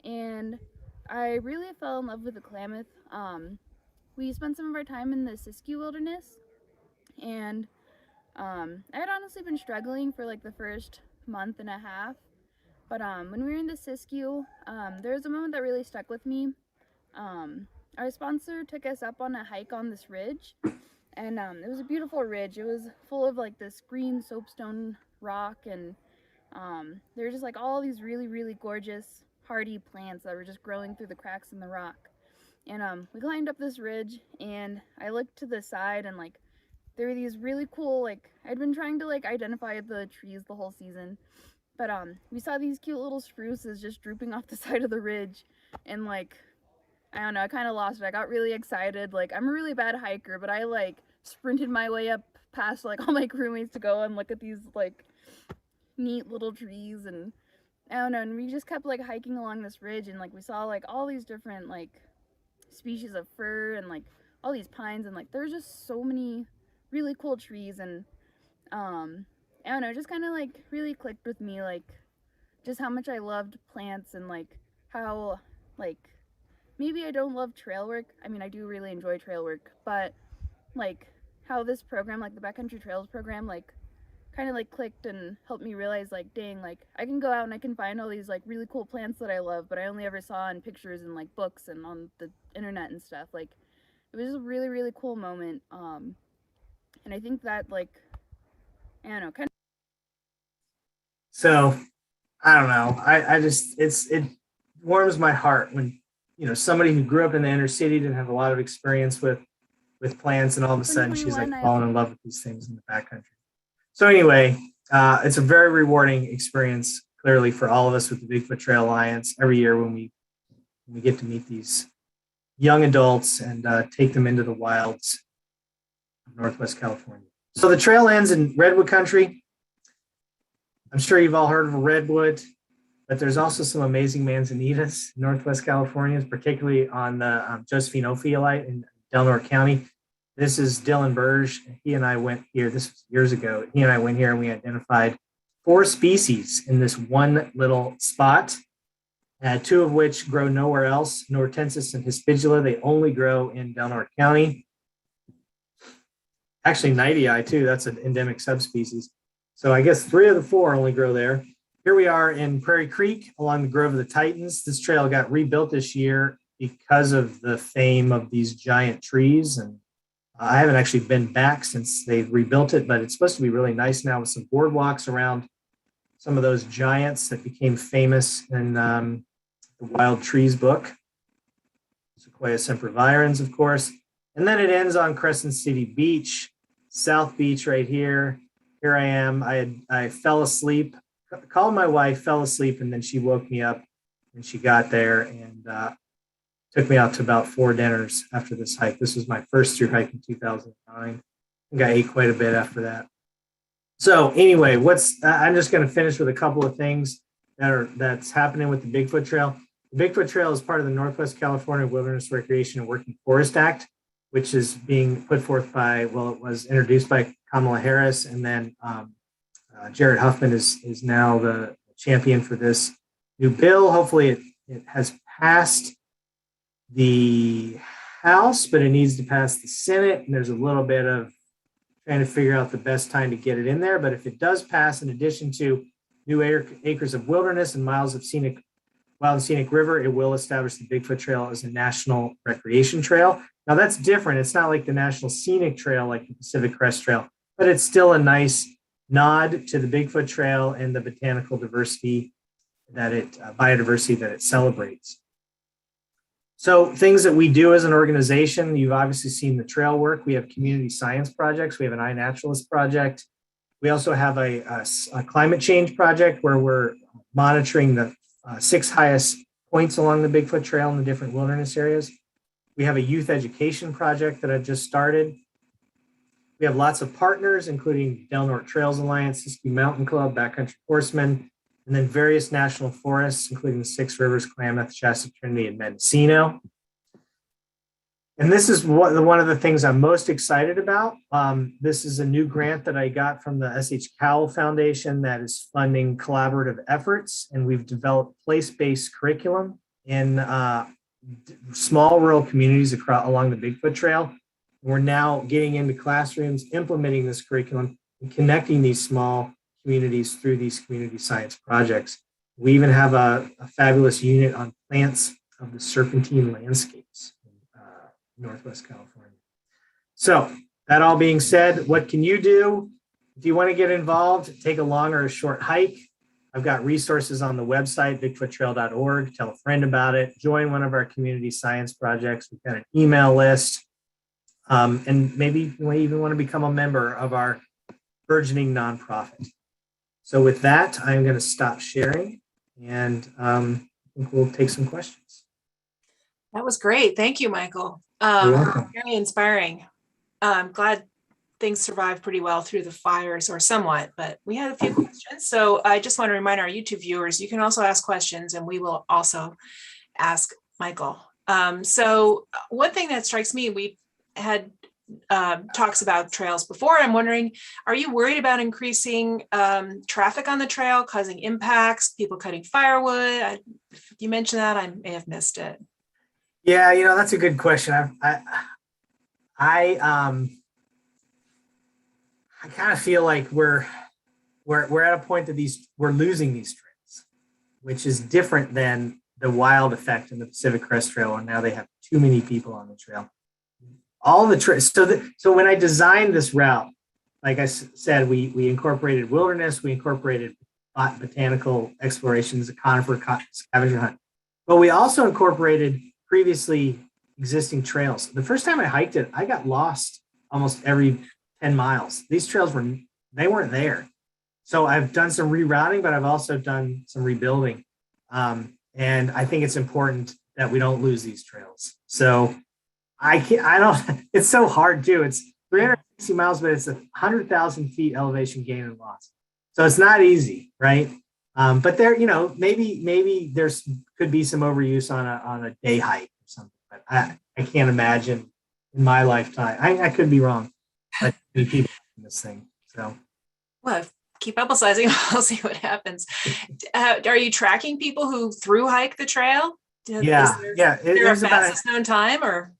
And I really fell in love with the Klamath. We spent some of our time in the Siskiyou Wilderness, and I had honestly been struggling for like the first month and a half. But when we were in the Siskiyou, there was a moment that really stuck with me. Our sponsor took us up on a hike on this ridge, and it was a beautiful ridge. It was full of like this green soapstone rock, and there were just like all these really, really gorgeous hardy plants that were just growing through the cracks in the rock. And we climbed up this ridge, and I looked to the side, and like there were these really cool, like I'd been trying to like identify the trees the whole season, but we saw these cute little spruces just drooping off the side of the ridge, and like I don't know, I kind of lost it. I got really excited. Like, I'm a really bad hiker, but I like sprinted my way up past like all my crewmates to go and look at these like neat little trees, and I don't know, and we just kept like hiking along this ridge, and like we saw like all these different like species of fir and like all these pines, and like there's just so many really cool trees, and I don't know, it just kind of like really clicked with me, like just how much I loved plants, and like how like maybe I don't love trail work. I mean, I do really enjoy trail work, but like how this program, like the Backcountry Trails program, like kind of like clicked and helped me realize like, dang, like I can go out and I can find all these like really cool plants that I love, but I only ever saw in pictures and like books and on the internet and stuff. Like it was a really, really cool moment. And I think that like, I don't know, kind of. So I don't know. I just, it warms my heart when, you know, somebody who grew up in the inner city didn't have a lot of experience with plants, and all of a sudden she's like falling in love with these things in the backcountry. So anyway, it's a very rewarding experience, clearly, for all of us with the Bigfoot Trail Alliance every year when we get to meet these young adults and take them into the wilds of Northwest California. So the trail ends in redwood country. I'm sure you've all heard of a redwood, but there's also some amazing Manzanitas in Northwest California, particularly on the Josephine Ophiolite in Delaware County. This is Dylan Burge. He and I went here, this was years ago. He and I went here and we identified 4 species in this one little spot, 2 of which grow nowhere else, Nortensis and Hispidula. They only grow in Delaware County. Actually, Knightii too, that's an endemic subspecies. So I guess 3 of the 4 only grow there. Here we are in Prairie Creek along the Grove of the Titans. This trail got rebuilt this year because of the fame of these giant trees. And I haven't actually been back since they've rebuilt it, but it's supposed to be really nice now with some boardwalks around some of those giants that became famous in the Wild Trees book. Sequoia sempervirens, of course. And then it ends on Crescent City Beach, South Beach right here. Here I am. I fell asleep, called my wife, fell asleep, and then she woke me up when she got there and took me out to about 4 dinners after this hike. This was my first through hike in 2009. I think I ate quite a bit after that. So anyway, I'm just going to finish with a couple of things that's happening with the Bigfoot Trail. The Bigfoot Trail is part of the Northwest California Wilderness Recreation and Working Forest Act, which is being put forth it was introduced by Kamala Harris, and then Jared Huffman is now the champion for this new bill. Hopefully it has passed the House, but it needs to pass the Senate, and there's a little bit of trying to figure out the best time to get it in there. But if it does pass, in addition to new acres of wilderness and miles of wild and scenic river, it will establish the Bigfoot Trail as a national recreation trail. Now that's different. It's not like the National Scenic Trail like the Pacific Crest Trail, but it's still a nice nod to the Bigfoot Trail and the botanical biodiversity that it celebrates. So things that we do as an organization, you've obviously seen the trail work. We have community science projects. We have an iNaturalist project. We also have a climate change project where we're monitoring the 6 highest points along the Bigfoot Trail in the different wilderness areas. We have a youth education project that I've just started. We have lots of partners, including Del Norte Trails Alliance, Siskiyou Mountain Club, Backcountry Horsemen, and then various national forests, including the 6 rivers, Klamath, Shasta, Trinity, and Mendocino. And this is one of the things I'm most excited about. This is a new grant that I got from the S.H. Cowell Foundation that is funding collaborative efforts. And we've developed place-based curriculum in small rural communities along the Bigfoot Trail. We're now getting into classrooms, implementing this curriculum, and connecting these small communities through these community science projects. We even have a fabulous unit on plants of the serpentine landscapes in Northwest California. So that all being said, what can you do? If you want to get involved, take a long or a short hike. I've got resources on the website, bigfoottrail.org. Tell a friend about it. Join one of our community science projects. We've got an email list. And maybe you even want to become a member of our burgeoning nonprofit. So with that, I'm going to stop sharing, and I think we'll take some questions. That was great. Thank you, Michael. You're welcome. Very inspiring. I'm glad things survived pretty well through the fires, or somewhat, but we had a few questions. So I just want to remind our YouTube viewers, you can also ask questions, and we will also ask Michael. So one thing that strikes me, we had talks about trails before. I'm wondering, are you worried about increasing traffic on the trail, causing impacts, people cutting firewood? If you mentioned that, I may have missed it. Yeah, that's a good question. I kind of feel like we're at a point that we're losing these trails, which is different than the wild effect in the Pacific Crest Trail, and now they have too many people on the trail. All the trails. So when I designed this route, like I said, we incorporated wilderness, we incorporated botanical explorations, a conifer scavenger hunt, but we also incorporated previously existing trails. The first time I hiked it, I got lost almost every 10 miles. These trails weren't there. So I've done some rerouting, but I've also done some rebuilding. And I think it's important that we don't lose these trails. So it's so hard too. It's 360 miles, but it's 100,000 feet elevation gain and loss. So it's not easy, right? But there, maybe could be some overuse on a day hike or something, but I can't imagine in my lifetime. I could be wrong, but many people in this thing. So, well, keep publicizing. I'll see what happens. Are you tracking people who through hike the trail? Yeah. Is there a fastest known time, or?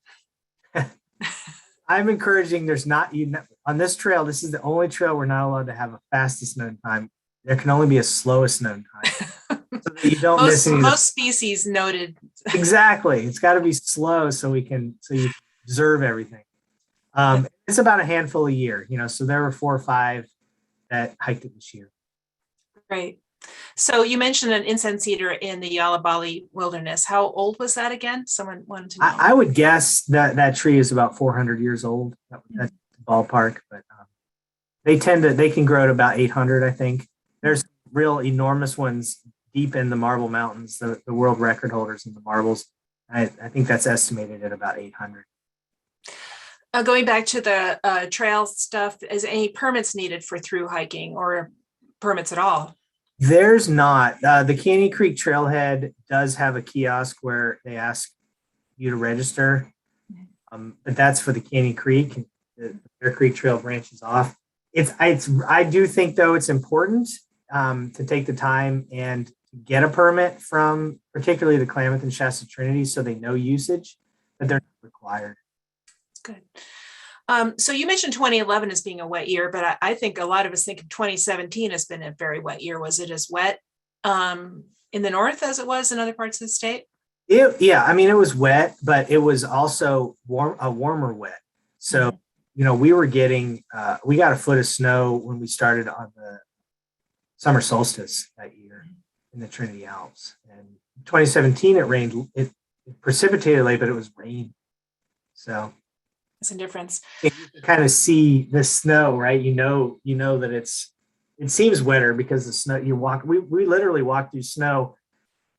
I'm encouraging on this trail. This is the only trail we're not allowed to have a fastest known time. There can only be a slowest known time. So that you don't miss any. Most species noted. Exactly. It's got to be slow so you observe everything. It's about a handful a year, so there were 4 or 5 that hiked it this year. Great. So you mentioned an incense cedar in the Yolla Bolly wilderness. How old was that again? Someone wanted to know. I would guess that that tree is about 400 years old. That's the ballpark, but they can grow to about 800, I think. There's real enormous ones deep in the Marble Mountains, the world record holders in the marbles. I think that's estimated at about 800. Going back to the trail stuff, is any permits needed for through hiking or permits at all? There's not. The Caney Creek Trailhead does have a kiosk where they ask you to register, but that's for the Caney Creek. The Bear Creek Trail branches off. I do think, though, it's important to take the time and get a permit from particularly the Klamath and Shasta Trinity so they know usage, but they're not required. Good. So you mentioned 2011 as being a wet year, but I think a lot of us think of 2017 has been a very wet year. Was it as wet in the north as it was in other parts of the state? Yeah, I mean, it was wet, but it was also a warmer wet. So, we were getting, we got a foot of snow when we started on the summer solstice that year in the Trinity Alps. And 2017, it rained, it precipitated late, but it was rain. So That's a difference. you can kind of see the snow, right? You know that it seems wetter because the snow we literally walked through snow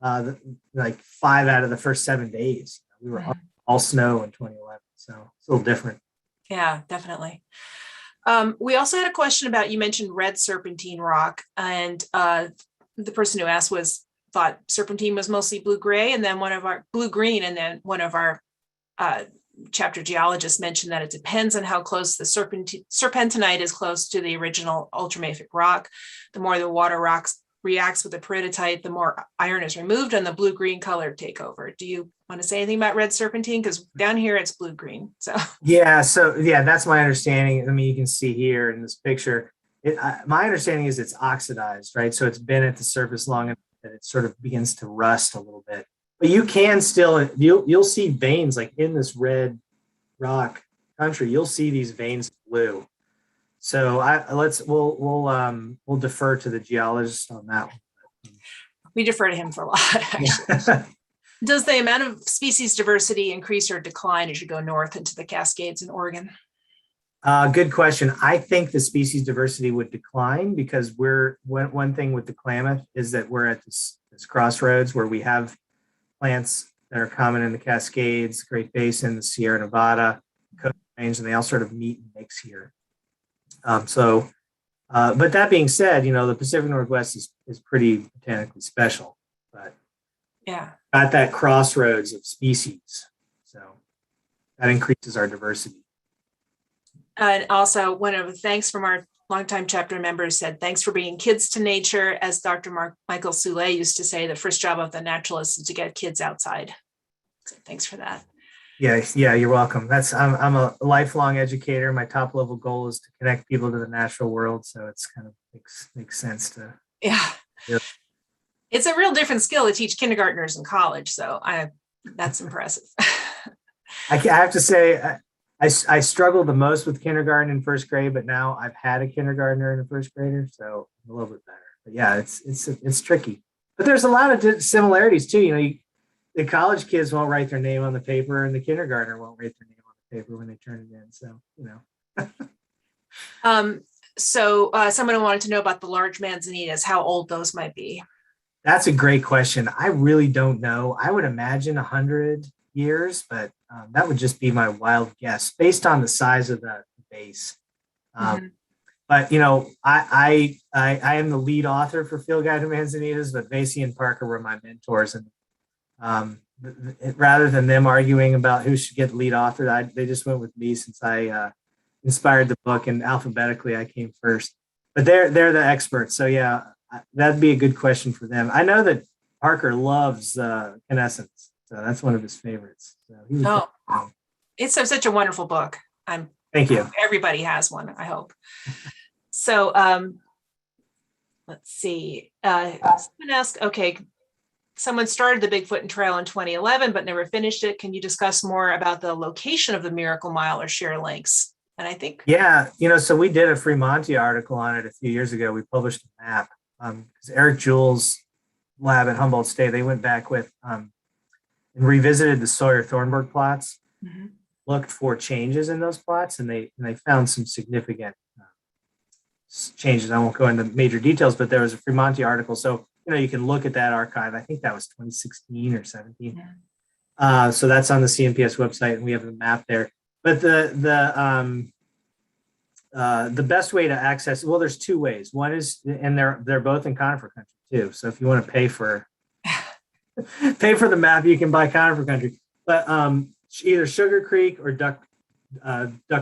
like 5 out of the first 7 days. We were all snow in 2011. So it's a little different. Yeah, definitely. We also had a question about, you mentioned red serpentine rock, and the person who asked thought serpentine was mostly blue-gray, and then blue-green, and then one of our chapter geologists mentioned that it depends on how close the serpentinite is close to the original ultramafic rock. The more the water reacts with the peridotite, the more iron is removed and the blue-green color take over. Do you want to say anything about red serpentine? Because down here it's blue-green. So that's my understanding. I mean, you can see here in this picture, my understanding is it's oxidized, right? So it's been at the surface long enough that it sort of begins to rust a little bit. But you can still, you'll see veins like in this red rock country, you'll see these veins of blue. So we'll defer to the geologist on that one. We defer to him for a lot, actually. Does the amount of species diversity increase or decline as you go north into the Cascades in Oregon? Good question. I think the species diversity would decline because one thing with the Klamath is that we're at this crossroads where we have plants that are common in the Cascades, Great Basin, the Sierra Nevada, Coast Range, and they all sort of meet and mix here. But that being said, the Pacific Northwest is pretty botanically special, but got that crossroads of species. So that increases our diversity. And also one of the thanks from our longtime chapter members said, thanks for bringing kids to nature. As Dr. Michael Soule used to say, the first job of the naturalist is to get kids outside. So thanks for that. Yeah, you're welcome. I'm a lifelong educator. My top level goal is to connect people to the natural world. So it's kind of makes sense to. Yeah. It's a real different skill to teach kindergartners in college. So that's impressive. I have to say, I struggled the most with kindergarten and first grade, but now I've had a kindergartner and a first grader, so I'm a little bit better. But yeah, it's tricky. But there's a lot of similarities too. The college kids won't write their name on the paper, and the kindergartner won't write their name on the paper when they turn it in. So, someone wanted to know about the large manzanitas, how old those might be. That's a great question. I really don't know. I would imagine 100 years, but that would just be my wild guess based on the size of the base. But I am the lead author for Field Guide to Manzanitas, but Vasey and Parker were my mentors, and rather than them arguing about who should get the lead author, they just went with me since I inspired the book, and alphabetically I came first. But they're the experts, so yeah, that'd be a good question for them. I know that Parker loves Senescence. So that's one of his favorites. So it's such a wonderful book. Thank you. Everybody has one, I hope. So let's see. Someone asked, someone started the Bigfoot Trail in 2011, but never finished it. Can you discuss more about the location of the Miracle Mile or Sheer Links? And I think. Yeah, so we did a Fremonti article on it a few years ago. We published a map. Because Eric Jewell's lab at Humboldt State, they went back with and revisited the Sawyer-Thornburg plots, looked for changes in those plots, and they found some significant changes. I won't go into major details, but there was a Fremonti article. So, you can look at that archive. I think that was 2016 or 17. So that's on the CNPS website, and we have the map there. But the best way to access, well, there's two ways. One is, and they're both in Conifer Country too. So if you want to pay for the map, you can buy Conifer Country. But either Sugar Creek or Duck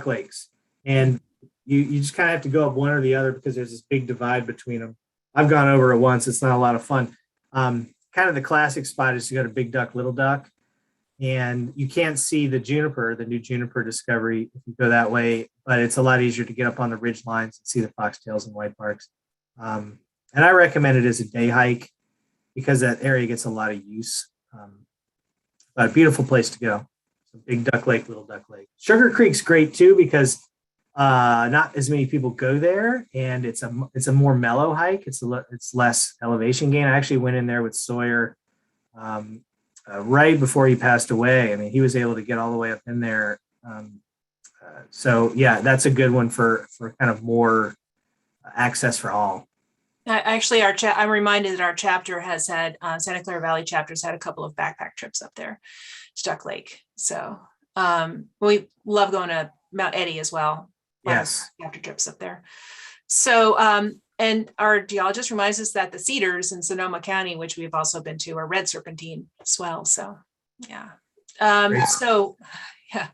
Lakes, and you just kind of have to go up one or the other because there's this big divide between them. I've gone over it once. It's not a lot of fun. Kind of the classic spot is to go to Big Duck, Little Duck, and you can't see the new juniper discovery if you go that way, but it's a lot easier to get up on the ridge lines and see the foxtails and whitebarks. And I recommend it as a day hike because that area gets a lot of use. But a beautiful place to go. So Big Duck Lake, Little Duck Lake. Sugar Creek's great too because not as many people go there, and it's a more mellow hike. It's less elevation gain. I actually went in there with Sawyer right before he passed away. I mean, he was able to get all the way up in there. So yeah, that's a good one for kind of more access for all. Actually, I'm reminded that our chapter has had Santa Clara Valley chapters had a couple of backpack trips up there to Duck Lake. So we love going to Mount Eddy as well. Yes, chapter trips up there. So and our geologist reminds us that the cedars in Sonoma County, which we've also been to, are red serpentine as well. So yeah. So yeah.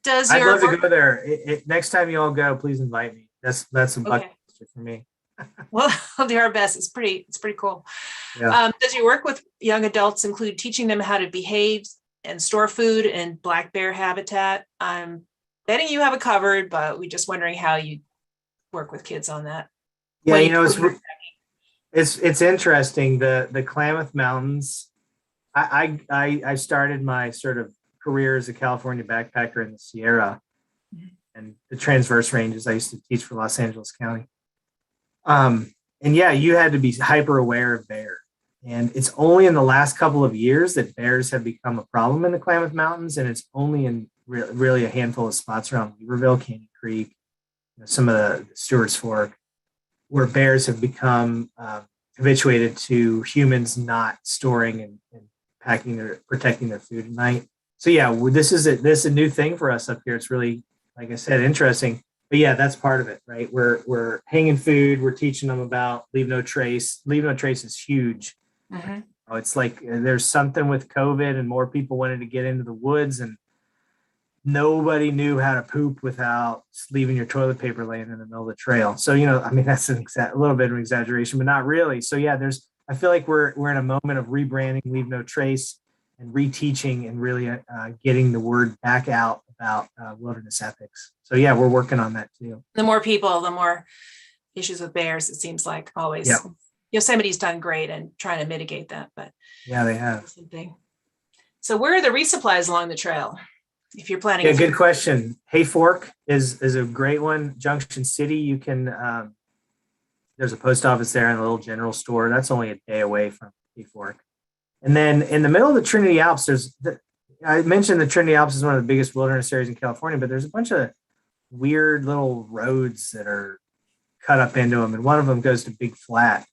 I'd love to go there. Next time you all go, please invite me. That's a bucket list for me. Well, we'll do our best. It's pretty cool. Yeah. Does your work with young adults include teaching them how to behave and store food in black bear habitat? I'm betting you have it covered, but we're just wondering how you work with kids on that. Yeah, it's interesting. The Klamath Mountains. I started my sort of career as a California backpacker in the Sierra and the transverse ranges. I used to teach for Los Angeles County. And yeah, you had to be hyper aware of bear. And it's only in the last couple of years that bears have become a problem in the Klamath Mountains. And it's only in really a handful of spots around Weaverville, Canyon Creek, some of the Stewart's Fork, where bears have become habituated to humans not storing and protecting their food at night. So yeah, this is a new thing for us up here. It's really, like I said, interesting. But yeah, that's part of it, right? We're hanging food. We're teaching them about leave no trace. Leave no trace is huge. Mm-hmm. It's like there's something with COVID and more people wanted to get into the woods and nobody knew how to poop without leaving your toilet paper laying in the middle of the trail. So, I mean, that's a little bit of an exaggeration, but not really. So yeah, I feel like we're in a moment of rebranding Leave No Trace and reteaching and really getting the word back out about wilderness ethics. So yeah, we're working on that too. The more people, the more issues with bears, it seems like always. Yep. Yosemite's done great in trying to mitigate that, but yeah, they have. Something. So where are the resupplies along the trail? If you're planning. Yeah, good question. Hay Fork is a great one. Junction City, you can, there's a post office there and a little general store. That's only a day away from Hay Fork. And then in the middle of the Trinity Alps, I mentioned the Trinity Alps is one of the biggest wilderness areas in California, but there's a bunch of weird little roads that are cut up into them. And one of them goes to Big Flat.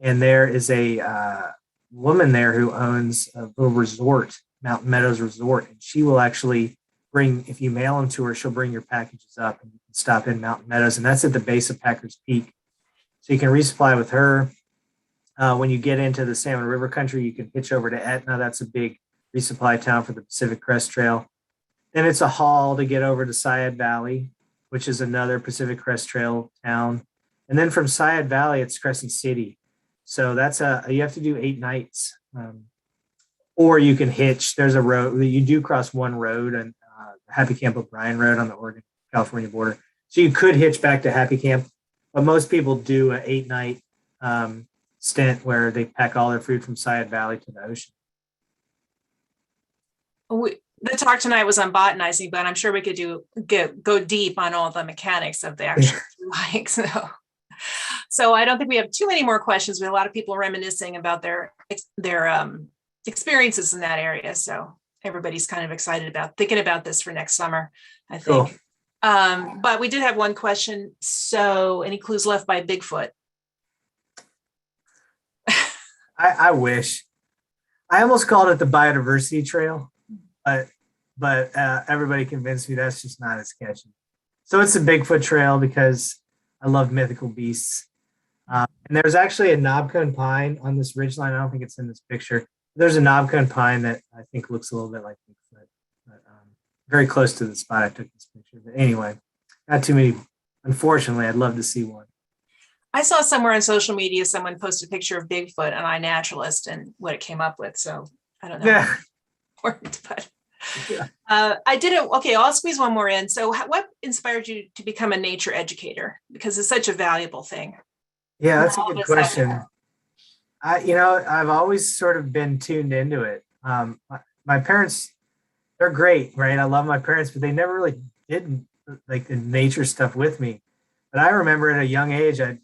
And there is a woman there who owns a little resort, Mountain Meadows Resort. And she will actually if you mail them to her, she'll bring your packages up and you can stop in Mountain Meadows. And that's at the base of Packers Peak. So you can resupply with her. When you get into the Salmon River country, you can hitch over to Etna. That's a big resupply town for the Pacific Crest Trail. Then it's a haul to get over to Syed Valley, which is another Pacific Crest Trail town. And then from Syed Valley, it's Crescent City. So you have to do 8 nights. Or you can hitch. There's a road. You do cross one road, and Happy Camp O'Brien Road on the Oregon-California border. So you could hitch back to Happy Camp, but most people do an 8-night stint where they pack all their food from Syed Valley to the ocean. The talk tonight was on botanizing, but I'm sure we could go deep on all the mechanics of the actual hike. So I don't think we have too many more questions. We have a lot of people reminiscing about their experiences in that area. So everybody's kind of excited about thinking about this for next summer, I think. Cool. But we did have one question. So any clues left by Bigfoot? I wish. I almost called it the biodiversity trail, but everybody convinced me that's just not as catchy. So it's a Bigfoot trail because I love mythical beasts. And there's actually a knobcone pine on this ridgeline. I don't think it's in this picture. There's a knobcone pine that I think looks a little bit like Bigfoot, but very close to the spot I took this picture. But anyway, not too many. Unfortunately, I'd love to see one. I saw somewhere on social media, someone posted a picture of Bigfoot and iNaturalist and what it came up with. So I don't know. Yeah. But Yeah. I didn't. Okay, I'll squeeze one more in. So what inspired you to become a nature educator? Because it's such a valuable thing. Yeah, that's a All of good us have question. I've always sort of been tuned into it. My parents, they're great, right? I love my parents, but they never really did like the nature stuff with me. But I remember at a young age, I'd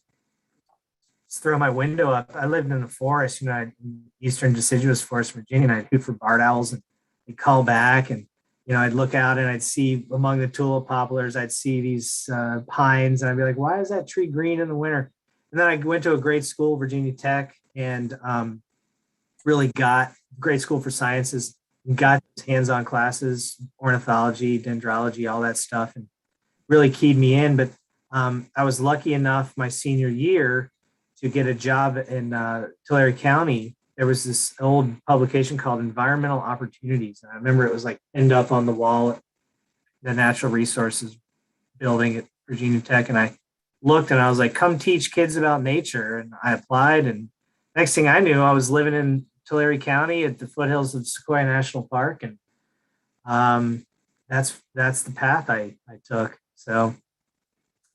just throw my window up. I lived in the forest, in eastern deciduous forest, Virginia, and I'd hoot for barred owls and they'd call back. And, I'd look out and I'd see among the tulip poplars, I'd see these pines. And I'd be like, why is that tree green in the winter? And then I went to a great school, Virginia Tech, and really got great school for sciences, got hands-on classes, ornithology, dendrology, all that stuff, and really keyed me in. But I was lucky enough my senior year to get a job in Tulare County. There was this old publication called Environmental Opportunities. And I remember it was like pinned up on the wall at the Natural Resources building at Virginia Tech. And I looked and I was like, come teach kids about nature. And I applied. And next thing I knew, I was living in Tulare County at the foothills of Sequoia National Park. And that's the path I took. So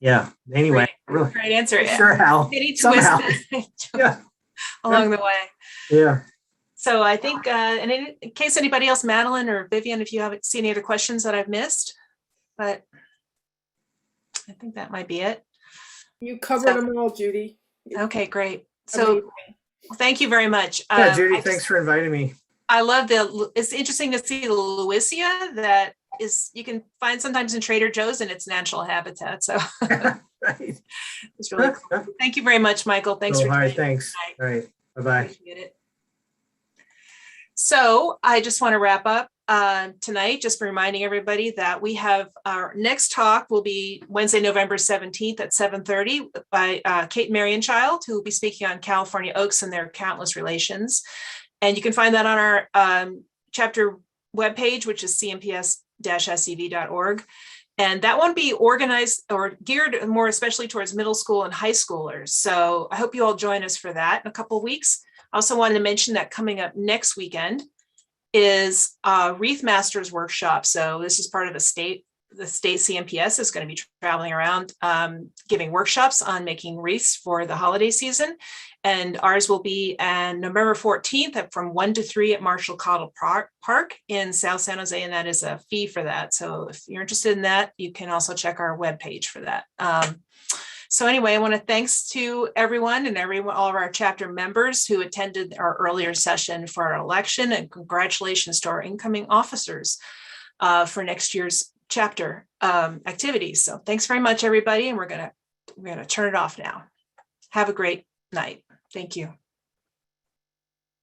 yeah, anyway. Great answer. Not sure how. Somehow. Yeah. Along the way. Yeah. So I think, and in case anybody else, Madeline or Vivian, if you haven't seen any other questions that I've missed, but I think that might be it. You covered them all, Judy. Okay, great. So thank you very much. Yeah, Judy, thanks for inviting me. I love it's interesting to see the Lewisia that you can find sometimes in Trader Joe's in its natural habitat. So Right. it's really cool. Thank you very much, Michael. Thanks for all right, joining thanks. tonight. All right. Bye-bye. Appreciate it. So I just want to wrap up tonight, just reminding everybody that we have our next talk will be Wednesday, November 17th at 7:30 by Kate Marienchild, who will be speaking on California oaks and their countless relations. And you can find that on our chapter webpage, which is cnps-sev.org. And that won't be organized or geared more especially towards middle school and high schoolers. So I hope you all join us for that in a couple of weeks. I also wanted to mention that coming up next weekend is Wreath Masters workshop. So this is part of the state CNPS is going to be traveling around giving workshops on making wreaths for the holiday season. And ours will be on November 14th from 1 to 3 at Marshall Cottle Park in South San Jose. And that is a fee for that. So if you're interested in that, you can also check our webpage for that. So anyway, I want to thanks to everyone and all of our chapter members who attended our earlier session for our election, and congratulations to our incoming officers for next year's chapter activities. So thanks very much, everybody. And we're gonna turn it off now. Have a great night. Thank you.